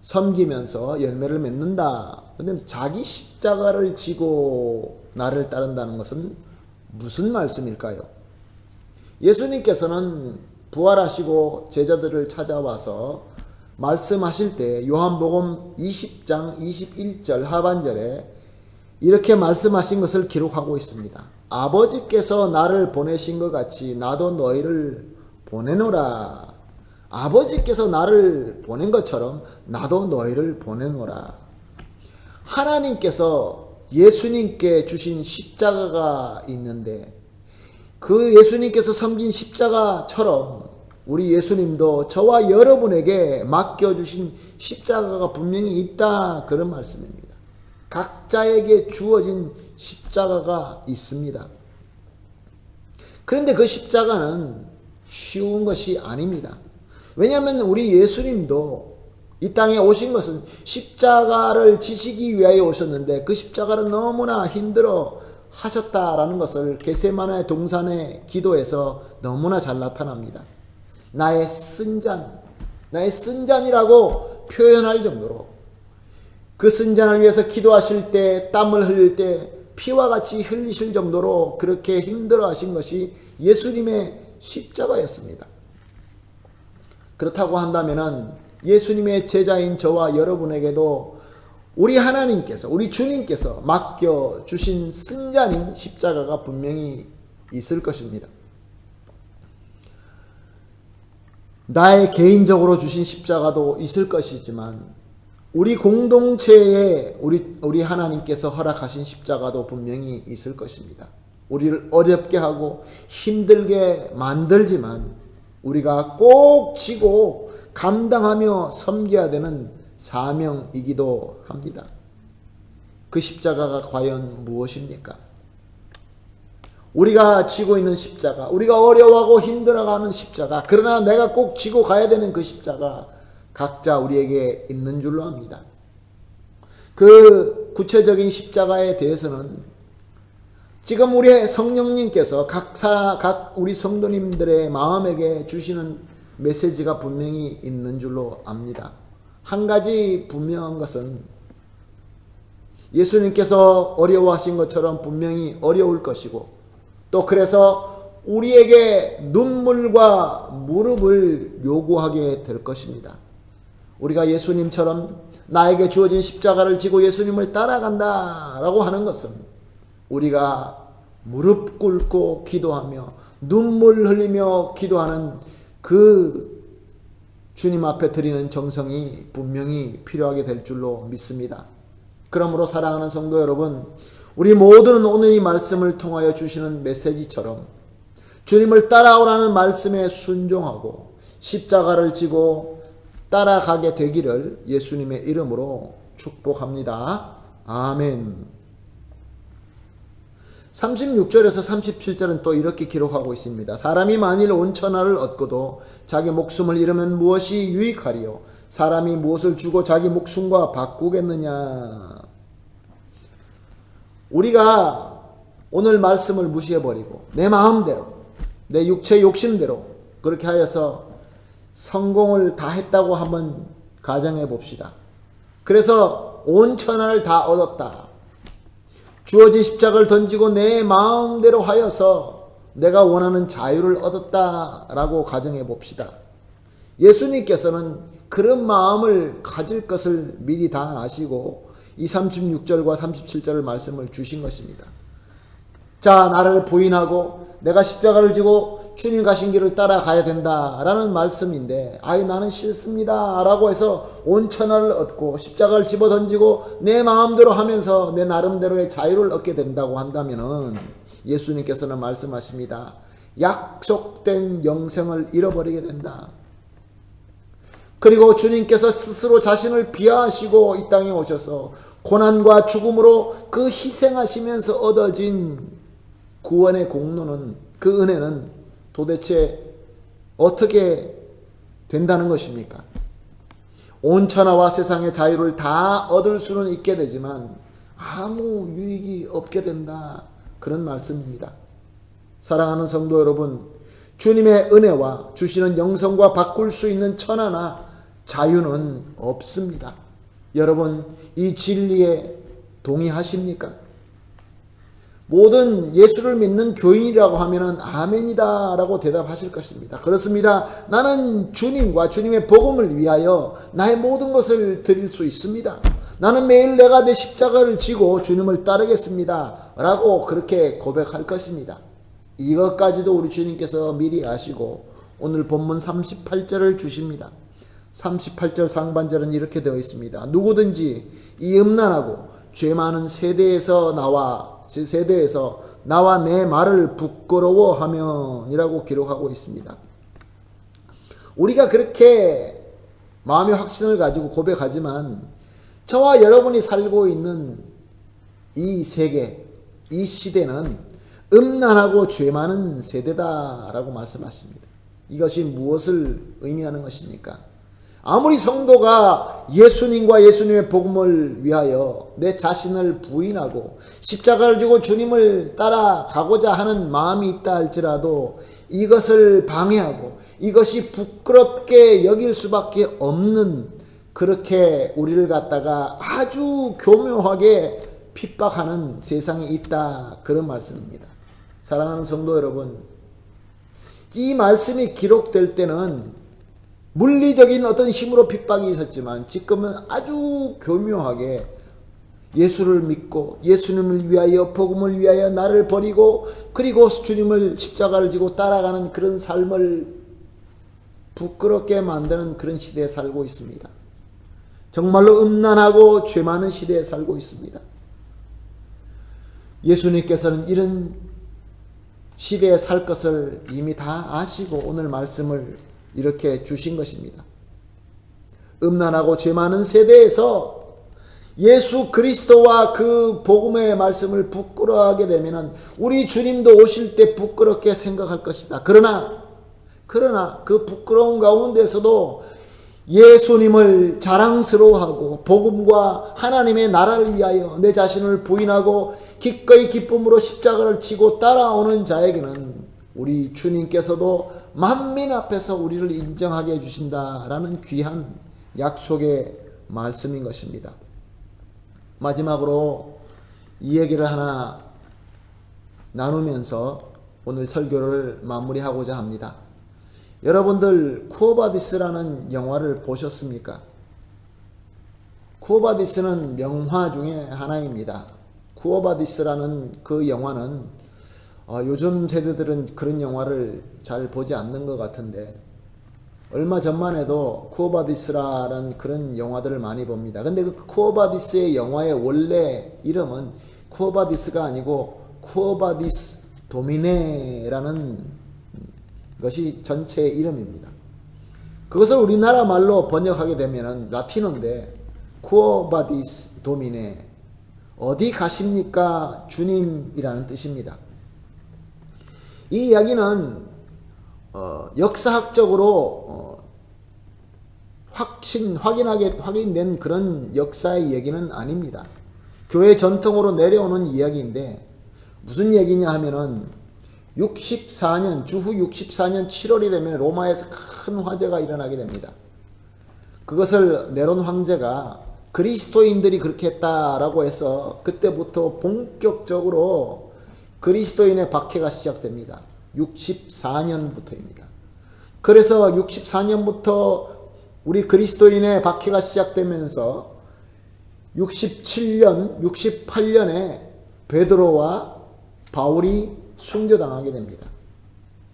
S1: 섬기면서 열매를 맺는다. 그런데 자기 십자가를 지고 나를 따른다는 것은 무슨 말씀일까요? 예수님께서는 부활하시고 제자들을 찾아와서 말씀하실 때 요한복음 20장 21절 하반절에 이렇게 말씀하신 것을 기록하고 있습니다. 아버지께서 나를 보내신 것 같이 나도 너희를 보내노라. 아버지께서 나를 보낸 것처럼 나도 너희를 보내노라. 하나님께서 예수님께 주신 십자가가 있는데 그 예수님께서 섬긴 십자가처럼 우리 예수님도 저와 여러분에게 맡겨주신 십자가가 분명히 있다, 그런 말씀입니다. 각자에게 주어진 십자가가 있습니다. 그런데 그 십자가는 쉬운 것이 아닙니다. 왜냐하면 우리 예수님도 이 땅에 오신 것은 십자가를 지시기 위하여 오셨는데 그 십자가를 너무나 힘들어 하셨다라는 것을 겟세마네 동산의 기도에서 너무나 잘 나타납니다. 나의 쓴잔이라고 표현할 정도로 그 쓴잔을 위해서 기도하실 때 땀을 흘릴 때 피와 같이 흘리실 정도로 그렇게 힘들어 하신 것이 예수님의 십자가였습니다. 그렇다고 한다면 예수님의 제자인 저와 여러분에게도 우리 하나님께서, 우리 주님께서 맡겨주신 쓴잔인 십자가가 분명히 있을 것입니다. 나의 개인적으로 주신 십자가도 있을 것이지만 우리 공동체에 우리 하나님께서 허락하신 십자가도 분명히 있을 것입니다. 우리를 어렵게 하고 힘들게 만들지만 우리가 꼭 지고 감당하며 섬겨야 되는 사명이기도 합니다. 그 십자가가 과연 무엇입니까? 우리가 지고 있는 십자가, 우리가 어려워하고 힘들어가는 십자가, 그러나 내가 꼭 지고 가야 되는 그 십자가 각자 우리에게 있는 줄로 압니다. 그 구체적인 십자가에 대해서는 지금 우리의 성령님께서 각 우리 성도님들의 마음에게 주시는 메시지가 분명히 있는 줄로 압니다. 한 가지 분명한 것은 예수님께서 어려워하신 것처럼 분명히 어려울 것이고, 또 그래서 우리에게 눈물과 무릎을 요구하게 될 것입니다. 우리가 예수님처럼 나에게 주어진 십자가를 지고 예수님을 따라간다 라고 하는 것은 우리가 무릎 꿇고 기도하며 눈물 흘리며 기도하는 그 주님 앞에 드리는 정성이 분명히 필요하게 될 줄로 믿습니다. 그러므로 사랑하는 성도 여러분, 우리 모두는 오늘 이 말씀을 통하여 주시는 메시지처럼 주님을 따라오라는 말씀에 순종하고 십자가를 지고 따라가게 되기를 예수님의 이름으로 축복합니다. 아멘. 36절에서 37절은 또 이렇게 기록하고 있습니다. 사람이 만일 온 천하를 얻고도 자기 목숨을 잃으면 무엇이 유익하리요? 사람이 무엇을 주고 자기 목숨과 바꾸겠느냐? 우리가 오늘 말씀을 무시해버리고 내 마음대로, 내 육체 욕심대로 그렇게 하여서 성공을 다 했다고 한번 가정해 봅시다. 그래서 온 천하를 다 얻었다. 주어진 십자가를 던지고 내 마음대로 하여서 내가 원하는 자유를 얻었다라고 가정해 봅시다. 예수님께서는 그런 마음을 가질 것을 미리 다 아시고 이 36절과 37절을 말씀을 주신 것입니다. 자, 나를 부인하고 내가 십자가를 지고 주님 가신 길을 따라가야 된다라는 말씀인데, 아이 나는 싫습니다 라고 해서 온 천하를 얻고 십자가를 집어 던지고 내 마음대로 하면서 내 나름대로의 자유를 얻게 된다고 한다면은 예수님께서는 말씀하십니다. 약속된 영생을 잃어버리게 된다. 그리고 주님께서 스스로 자신을 비하하시고 이 땅에 오셔서 고난과 죽음으로 그 희생하시면서 얻어진 구원의 공로는, 그 은혜는 도대체 어떻게 된다는 것입니까? 온 천하와 세상의 자유를 다 얻을 수는 있게 되지만 아무 유익이 없게 된다, 그런 말씀입니다. 사랑하는 성도 여러분, 주님의 은혜와 주시는 영성과 바꿀 수 있는 천하나 자유는 없습니다. 여러분, 이 진리에 동의하십니까? 모든 예수를 믿는 교인이라고 하면은 아멘이다 라고 대답하실 것입니다. 그렇습니다. 나는 주님과 주님의 복음을 위하여 나의 모든 것을 드릴 수 있습니다. 나는 매일 내가 내 십자가를 지고 주님을 따르겠습니다 라고 그렇게 고백할 것입니다. 이것까지도 우리 주님께서 미리 아시고 오늘 본문 38절을 주십니다. 38절 상반절은 이렇게 되어 있습니다. 누구든지 이 음란하고 죄 많은 세대에서 나와 내 말을 부끄러워하면 이라고 기록하고 있습니다. 우리가 그렇게 마음의 확신을 가지고 고백하지만 저와 여러분이 살고 있는 이 세계, 이 시대는 음란하고 죄 많은 세대다라고 말씀하십니다. 이것이 무엇을 의미하는 것입니까? 아무리 성도가 예수님과 예수님의 복음을 위하여 내 자신을 부인하고 십자가를 지고 주님을 따라가고자 하는 마음이 있다 할지라도 이것을 방해하고 이것이 부끄럽게 여길 수밖에 없는, 그렇게 우리를 갖다가 아주 교묘하게 핍박하는 세상이 있다, 그런 말씀입니다. 사랑하는 성도 여러분, 이 말씀이 기록될 때는 물리적인 어떤 힘으로 핍박이 있었지만 지금은 아주 교묘하게 예수를 믿고 예수님을 위하여 복음을 위하여 나를 버리고 그리고 주님을 십자가를 지고 따라가는 그런 삶을 부끄럽게 만드는 그런 시대에 살고 있습니다. 정말로 음란하고 죄 많은 시대에 살고 있습니다. 예수님께서는 이런 시대에 살 것을 이미 다 아시고 오늘 말씀을 이렇게 주신 것입니다. 음란하고 죄 많은 세대에서 예수 그리스도와 그 복음의 말씀을 부끄러워하게 되면 우리 주님도 오실 때 부끄럽게 생각할 것이다. 그러나 그 부끄러운 가운데서도 예수님을 자랑스러워하고 복음과 하나님의 나라를 위하여 내 자신을 부인하고 기꺼이 기쁨으로 십자가를 지고 따라오는 자에게는 우리 주님께서도 만민 앞에서 우리를 인정하게 해주신다라는 귀한 약속의 말씀인 것입니다. 마지막으로 이 얘기를 하나 나누면서 오늘 설교를 마무리하고자 합니다. 여러분들 쿠오바디스라는 영화를 보셨습니까? 쿠오바디스는 명화 중에 하나입니다. 쿠오바디스라는 그 영화는 요즘 세대들은 그런 영화를 잘 보지 않는 것 같은데 얼마 전만 해도 쿠오바디스라는 그런 영화들을 많이 봅니다. 근데 그 쿠오바디스의 영화의 원래 이름은 쿠오바디스가 아니고 쿠오바디스 도미네라는 것이 전체의 이름입니다. 그것을 우리나라 말로 번역하게 되면 라틴어인데 쿠오바디스 도미네, 어디 가십니까 주님이라는 뜻입니다. 이 이야기는 역사학적으로 확인된 그런 역사의 얘기는 아닙니다. 교회 전통으로 내려오는 이야기인데 무슨 얘기냐 하면은 64년 주후 64년 7월이 되면 로마에서 큰 화재가 일어나게 됩니다. 그것을 네론 황제가 그리스도인들이 그렇게 했다라고 해서 그때부터 본격적으로 그리스도인의 박해가 시작됩니다. 64년부터입니다. 그래서 64년부터 우리 그리스도인의 박해가 시작되면서 67년, 68년에 베드로와 바울이 순교당하게 됩니다.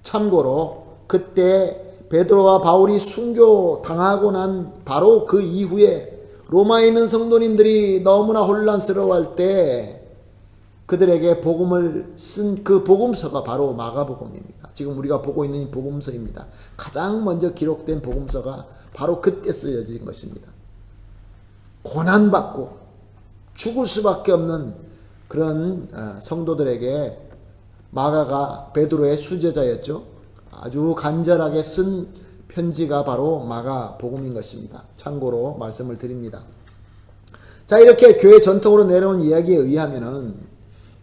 S1: 참고로 그때 베드로와 바울이 순교당하고 난 바로 그 이후에 로마에 있는 성도님들이 너무나 혼란스러워할 때 그들에게 복음을 쓴 그 복음서가 바로 마가복음입니다. 지금 우리가 보고 있는 복음서입니다. 가장 먼저 기록된 복음서가 바로 그때 쓰여진 것입니다. 고난받고 죽을 수밖에 없는 그런 성도들에게 마가가 베드로의 수제자였죠. 아주 간절하게 쓴 편지가 바로 마가복음인 것입니다. 참고로 말씀을 드립니다. 자, 이렇게 교회 전통으로 내려온 이야기에 의하면은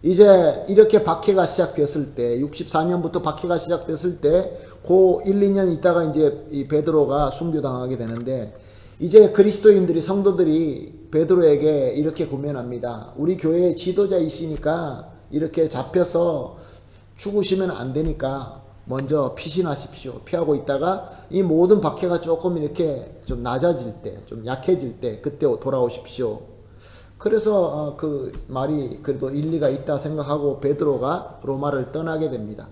S1: 이제 이렇게 박해가 시작됐을 때 64년부터 박해가 시작됐을 때 그 1, 2년 있다가 이제 이 베드로가 순교당하게 되는데 이제 그리스도인들이 성도들이 베드로에게 이렇게 고면합니다. 우리 교회의 지도자이시니까 이렇게 잡혀서 죽으시면 안 되니까 먼저 피신하십시오. 피하고 있다가 이 모든 박해가 조금 이렇게 좀 낮아질 때, 좀 약해질 때 그때 돌아오십시오. 그래서 그 말이 그래도 일리가 있다 생각하고 베드로가 로마를 떠나게 됩니다.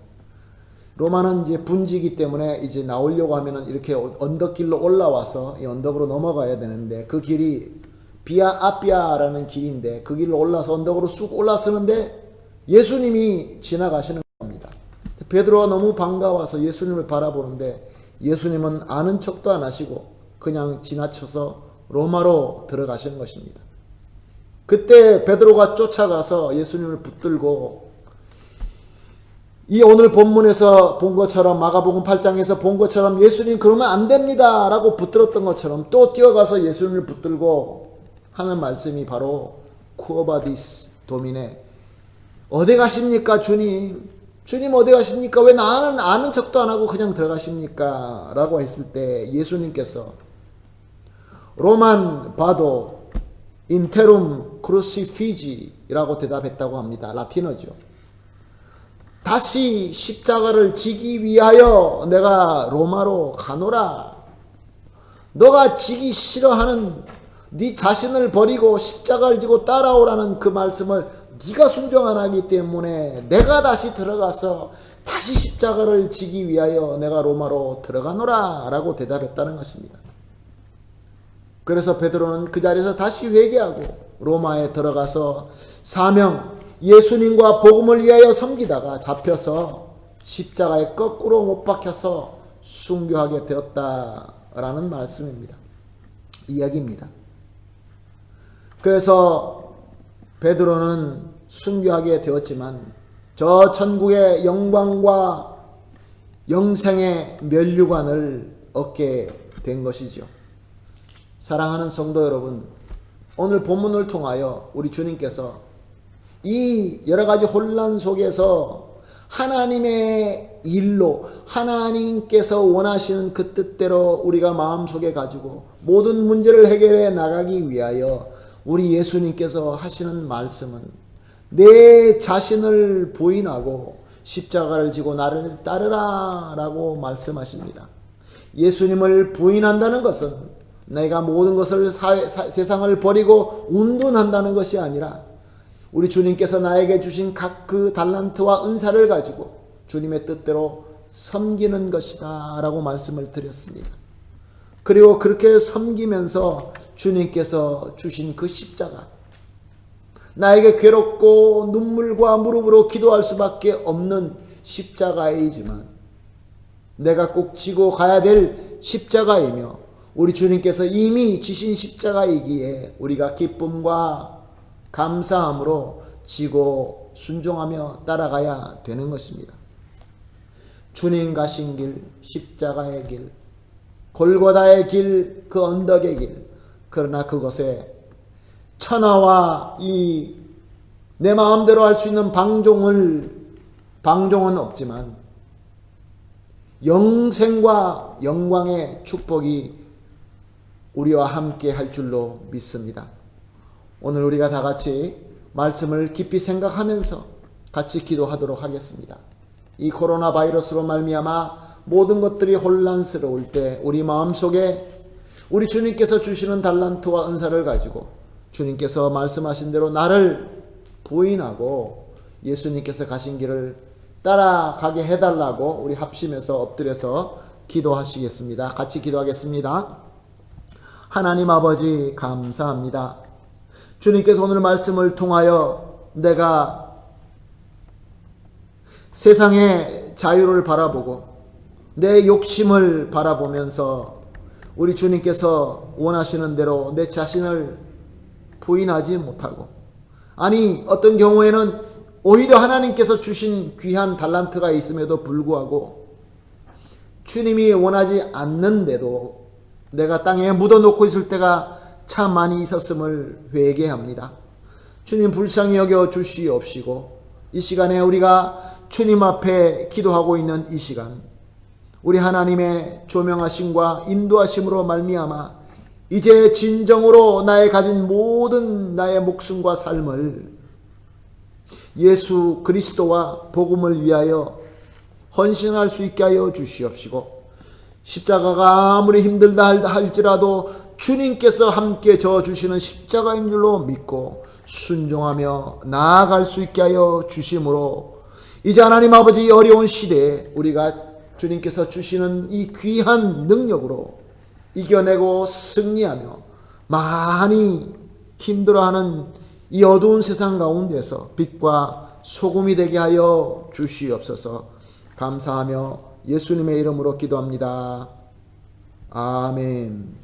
S1: 로마는 이제 분지기 때문에 이제 나오려고 하면은 이렇게 언덕길로 올라와서 이 언덕으로 넘어가야 되는데 그 길이 비아 아피아라는 길인데 그 길로 올라서 언덕으로 쑥 올라서는데 예수님이 지나가시는 겁니다. 베드로가 너무 반가워서 예수님을 바라보는데 예수님은 아는 척도 안 하시고 그냥 지나쳐서 로마로 들어가시는 것입니다. 그때 베드로가 쫓아가서 예수님을 붙들고 이 오늘 본문에서 본 것처럼 마가복음 8장에서 본 것처럼 예수님 그러면 안 됩니다 라고 붙들었던 것처럼 또 뛰어가서 예수님을 붙들고 하는 말씀이 바로 쿠오바디스 도미네, 어디 가십니까 주님? 주님 어디 가십니까? 왜 나는 아는 척도 안 하고 그냥 들어가십니까? 라고 했을 때 예수님께서 로만 바도 인테룸 크루시피지라고 대답했다고 합니다. 라틴어죠. 다시 십자가를 지기 위하여 내가 로마로 가노라. 너가 지기 싫어하는 네 자신을 버리고 십자가를 지고 따라오라는 그 말씀을 네가 순종 안 하기 때문에 내가 다시 들어가서 다시 십자가를 지기 위하여 내가 로마로 들어가노라 라고 대답했다는 것입니다. 그래서 베드로는 그 자리에서 다시 회개하고 로마에 들어가서 사명, 예수님과 복음을 위하여 섬기다가 잡혀서 십자가에 거꾸로 못 박혀서 순교하게 되었다라는 말씀입니다. 이야기입니다. 그래서 베드로는 순교하게 되었지만 저 천국의 영광과 영생의 면류관을 얻게 된 것이죠. 사랑하는 성도 여러분, 오늘 본문을 통하여 우리 주님께서 이 여러 가지 혼란 속에서 하나님의 일로 하나님께서 원하시는 그 뜻대로 우리가 마음속에 가지고 모든 문제를 해결해 나가기 위하여 우리 예수님께서 하시는 말씀은 내 자신을 부인하고 십자가를 지고 나를 따르라 라고 말씀하십니다. 예수님을 부인한다는 것은 내가 모든 것을 세상을 버리고 운동한다는 것이 아니라 우리 주님께서 나에게 주신 각 그 달란트와 은사를 가지고 주님의 뜻대로 섬기는 것이다 라고 말씀을 드렸습니다. 그리고 그렇게 섬기면서 주님께서 주신 그 십자가, 나에게 괴롭고 눈물과 무릎으로 기도할 수밖에 없는 십자가이지만 내가 꼭 지고 가야 될 십자가이며 우리 주님께서 이미 지신 십자가이기에 우리가 기쁨과 감사함으로 지고 순종하며 따라가야 되는 것입니다. 주님 가신 길, 십자가의 길, 골고다의 길, 그 언덕의 길, 그러나 그것에 천하와 이 내 마음대로 할 수 있는 방종은 없지만 영생과 영광의 축복이 우리와 함께 할 줄로 믿습니다. 오늘 우리가 다 같이 말씀을 깊이 생각하면서 같이 기도하도록 하겠습니다. 이 코로나 바이러스로 말미암아 모든 것들이 혼란스러울 때 우리 마음속에 우리 주님께서 주시는 달란트와 은사를 가지고 주님께서 말씀하신 대로 나를 부인하고 예수님께서 가신 길을 따라가게 해달라고 우리 합심해서 엎드려서 기도하시겠습니다. 같이 기도하겠습니다. 하나님 아버지 감사합니다. 주님께서 오늘 말씀을 통하여 내가 세상의 자유를 바라보고 내 욕심을 바라보면서 우리 주님께서 원하시는 대로 내 자신을 부인하지 못하고, 아니 어떤 경우에는 오히려 하나님께서 주신 귀한 달란트가 있음에도 불구하고 주님이 원하지 않는데도 내가 땅에 묻어놓고 있을 때가 참 많이 있었음을 회개합니다. 주님 불쌍히 여겨 주시옵시고 이 시간에 우리가 주님 앞에 기도하고 있는 이 시간, 우리 하나님의 조명하심과 인도하심으로 말미암아 이제 진정으로 나의 가진 모든 나의 목숨과 삶을 예수 그리스도와 복음을 위하여 헌신할 수 있게 하여 주시옵시고, 십자가가 아무리 힘들다 할지라도 주님께서 함께 져주시는 십자가인 줄로 믿고 순종하며 나아갈 수 있게 하여 주심으로 이제 하나님 아버지 어려운 시대에 우리가 주님께서 주시는 이 귀한 능력으로 이겨내고 승리하며 많이 힘들어하는 이 어두운 세상 가운데서 빛과 소금이 되게 하여 주시옵소서. 감사하며 예수님의 이름으로 기도합니다. 아멘.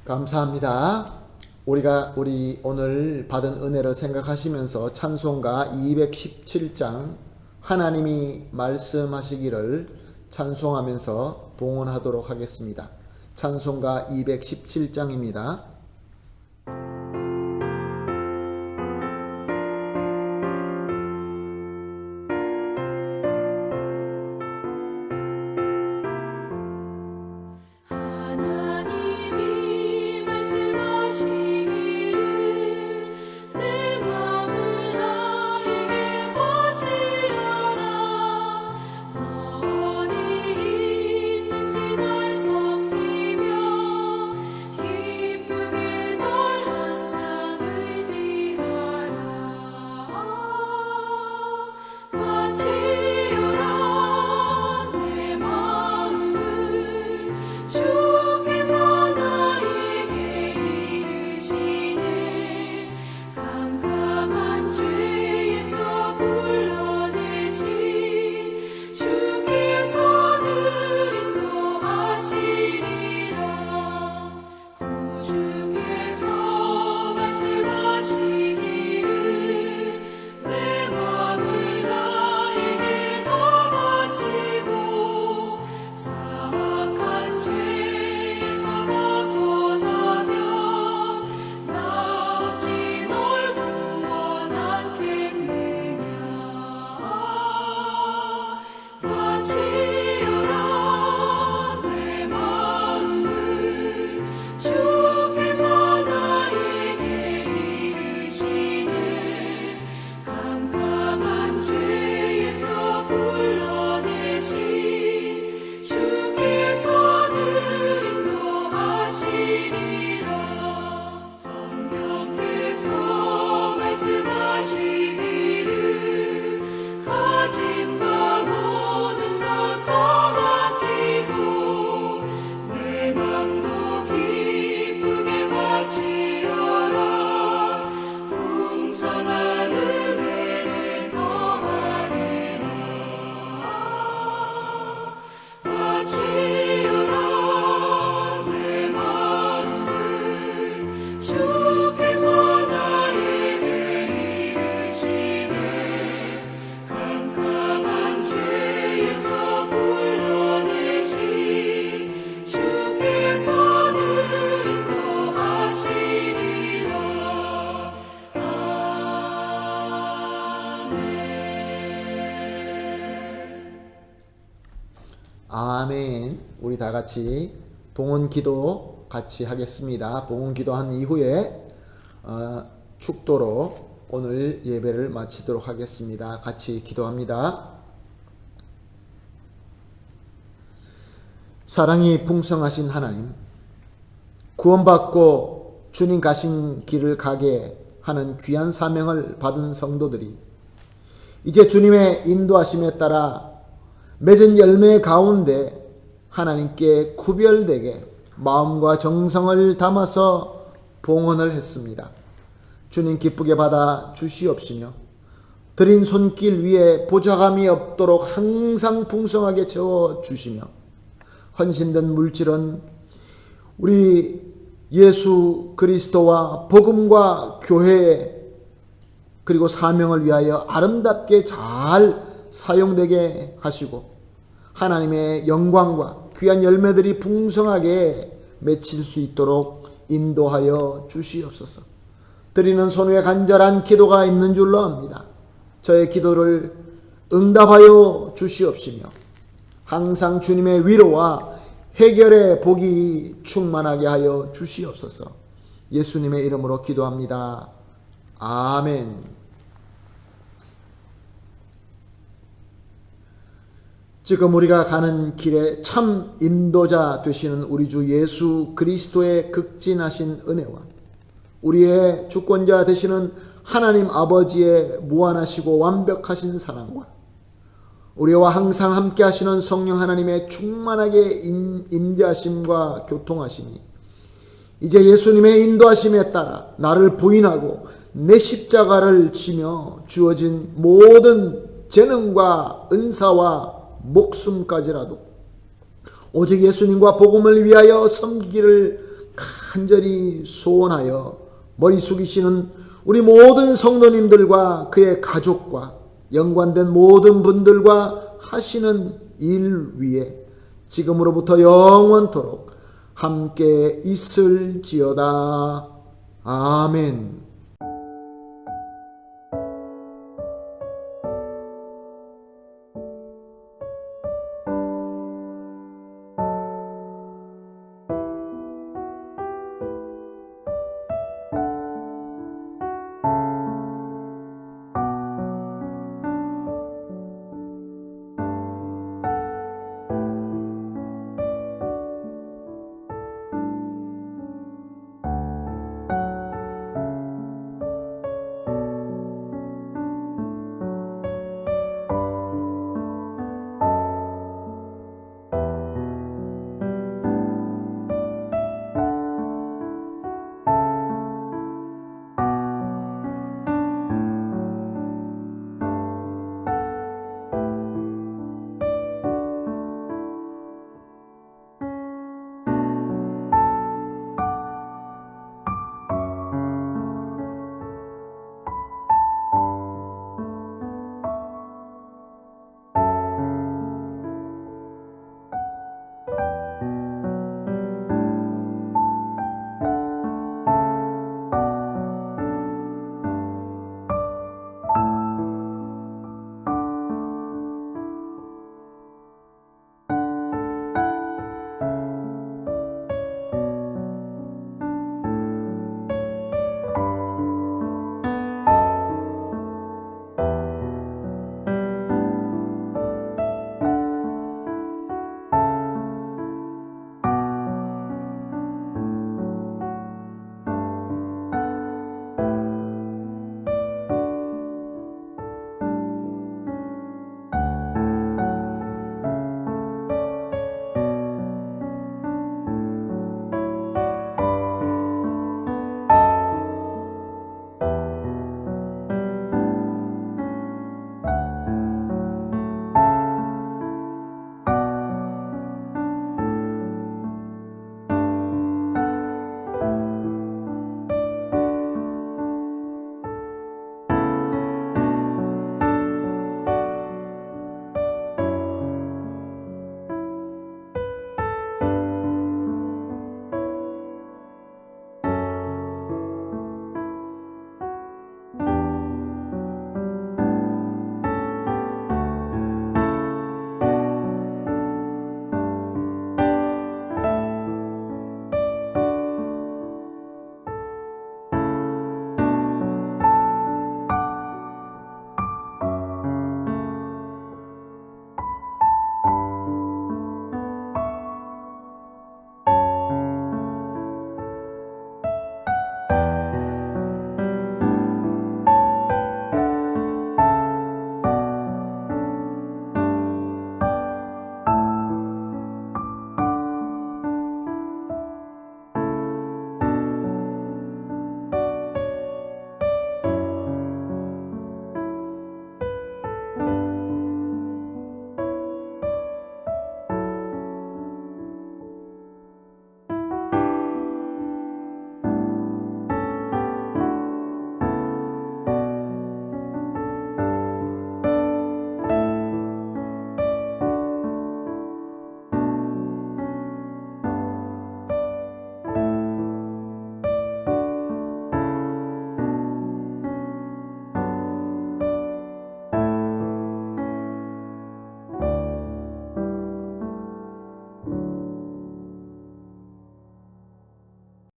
S1: 감사합니다. 우리 오늘 받은 은혜를 생각하시면서 찬송가 217장 하나님이 말씀하시기를 찬송하면서 봉헌하도록 하겠습니다. 찬송가 217장입니다.
S7: 하나님이 말씀하시기를 내 맘을 나에게 바치어라. 너 어디 있는지 날 섬기며 기쁘게
S1: 아멘. 우리 다 같이 봉헌 기도 같이 하겠습니다. 봉헌 기도한 이후에 축도로 오늘 예배를 마치도록 하겠습니다. 같이 기도합니다. 사랑이 풍성하신 하나님, 구원받고 주님 가신 길을 가게 하는 귀한 사명을 받은 성도들이 이제 주님의 인도하심에 따라 맺은 열매 가운데 하나님께 구별되게 마음과 정성을 담아서 봉헌을 했습니다. 주님 기쁘게 받아 주시옵시며 드린 손길 위에 보자감이 없도록 항상 풍성하게 채워 주시며 헌신된 물질은 우리 예수 그리스도와 복음과 교회 그리고 사명을 위하여 아름답게 잘 사용되게 하시고 하나님의 영광과 귀한 열매들이 풍성하게 맺힐 수 있도록 인도하여 주시옵소서. 드리는 손 위에 간절한 기도가 있는 줄로 압니다. 저의 기도를 응답하여 주시옵시며 항상 주님의 위로와 해결의 복이 충만하게 하여 주시옵소서. 예수님의 이름으로 기도합니다. 아멘. 지금 우리가 가는 길에 참 인도자 되시는 우리 주 예수 그리스도의 극진하신 은혜와 우리의 주권자 되시는 하나님 아버지의 무한하시고 완벽하신 사랑과 우리와 항상 함께 하시는 성령 하나님의 충만하게 임재하심과 교통하심이 이제 예수님의 인도하심에 따라 나를 부인하고 내 십자가를 지며 주어진 모든 재능과 은사와 목숨까지라도 오직 예수님과 복음을 위하여 섬기기를 간절히 소원하여 머리 숙이시는 우리 모든 성도님들과 그의 가족과 연관된 모든 분들과 하시는 일 위에 지금으로부터 영원토록 함께 있을지어다. 아멘.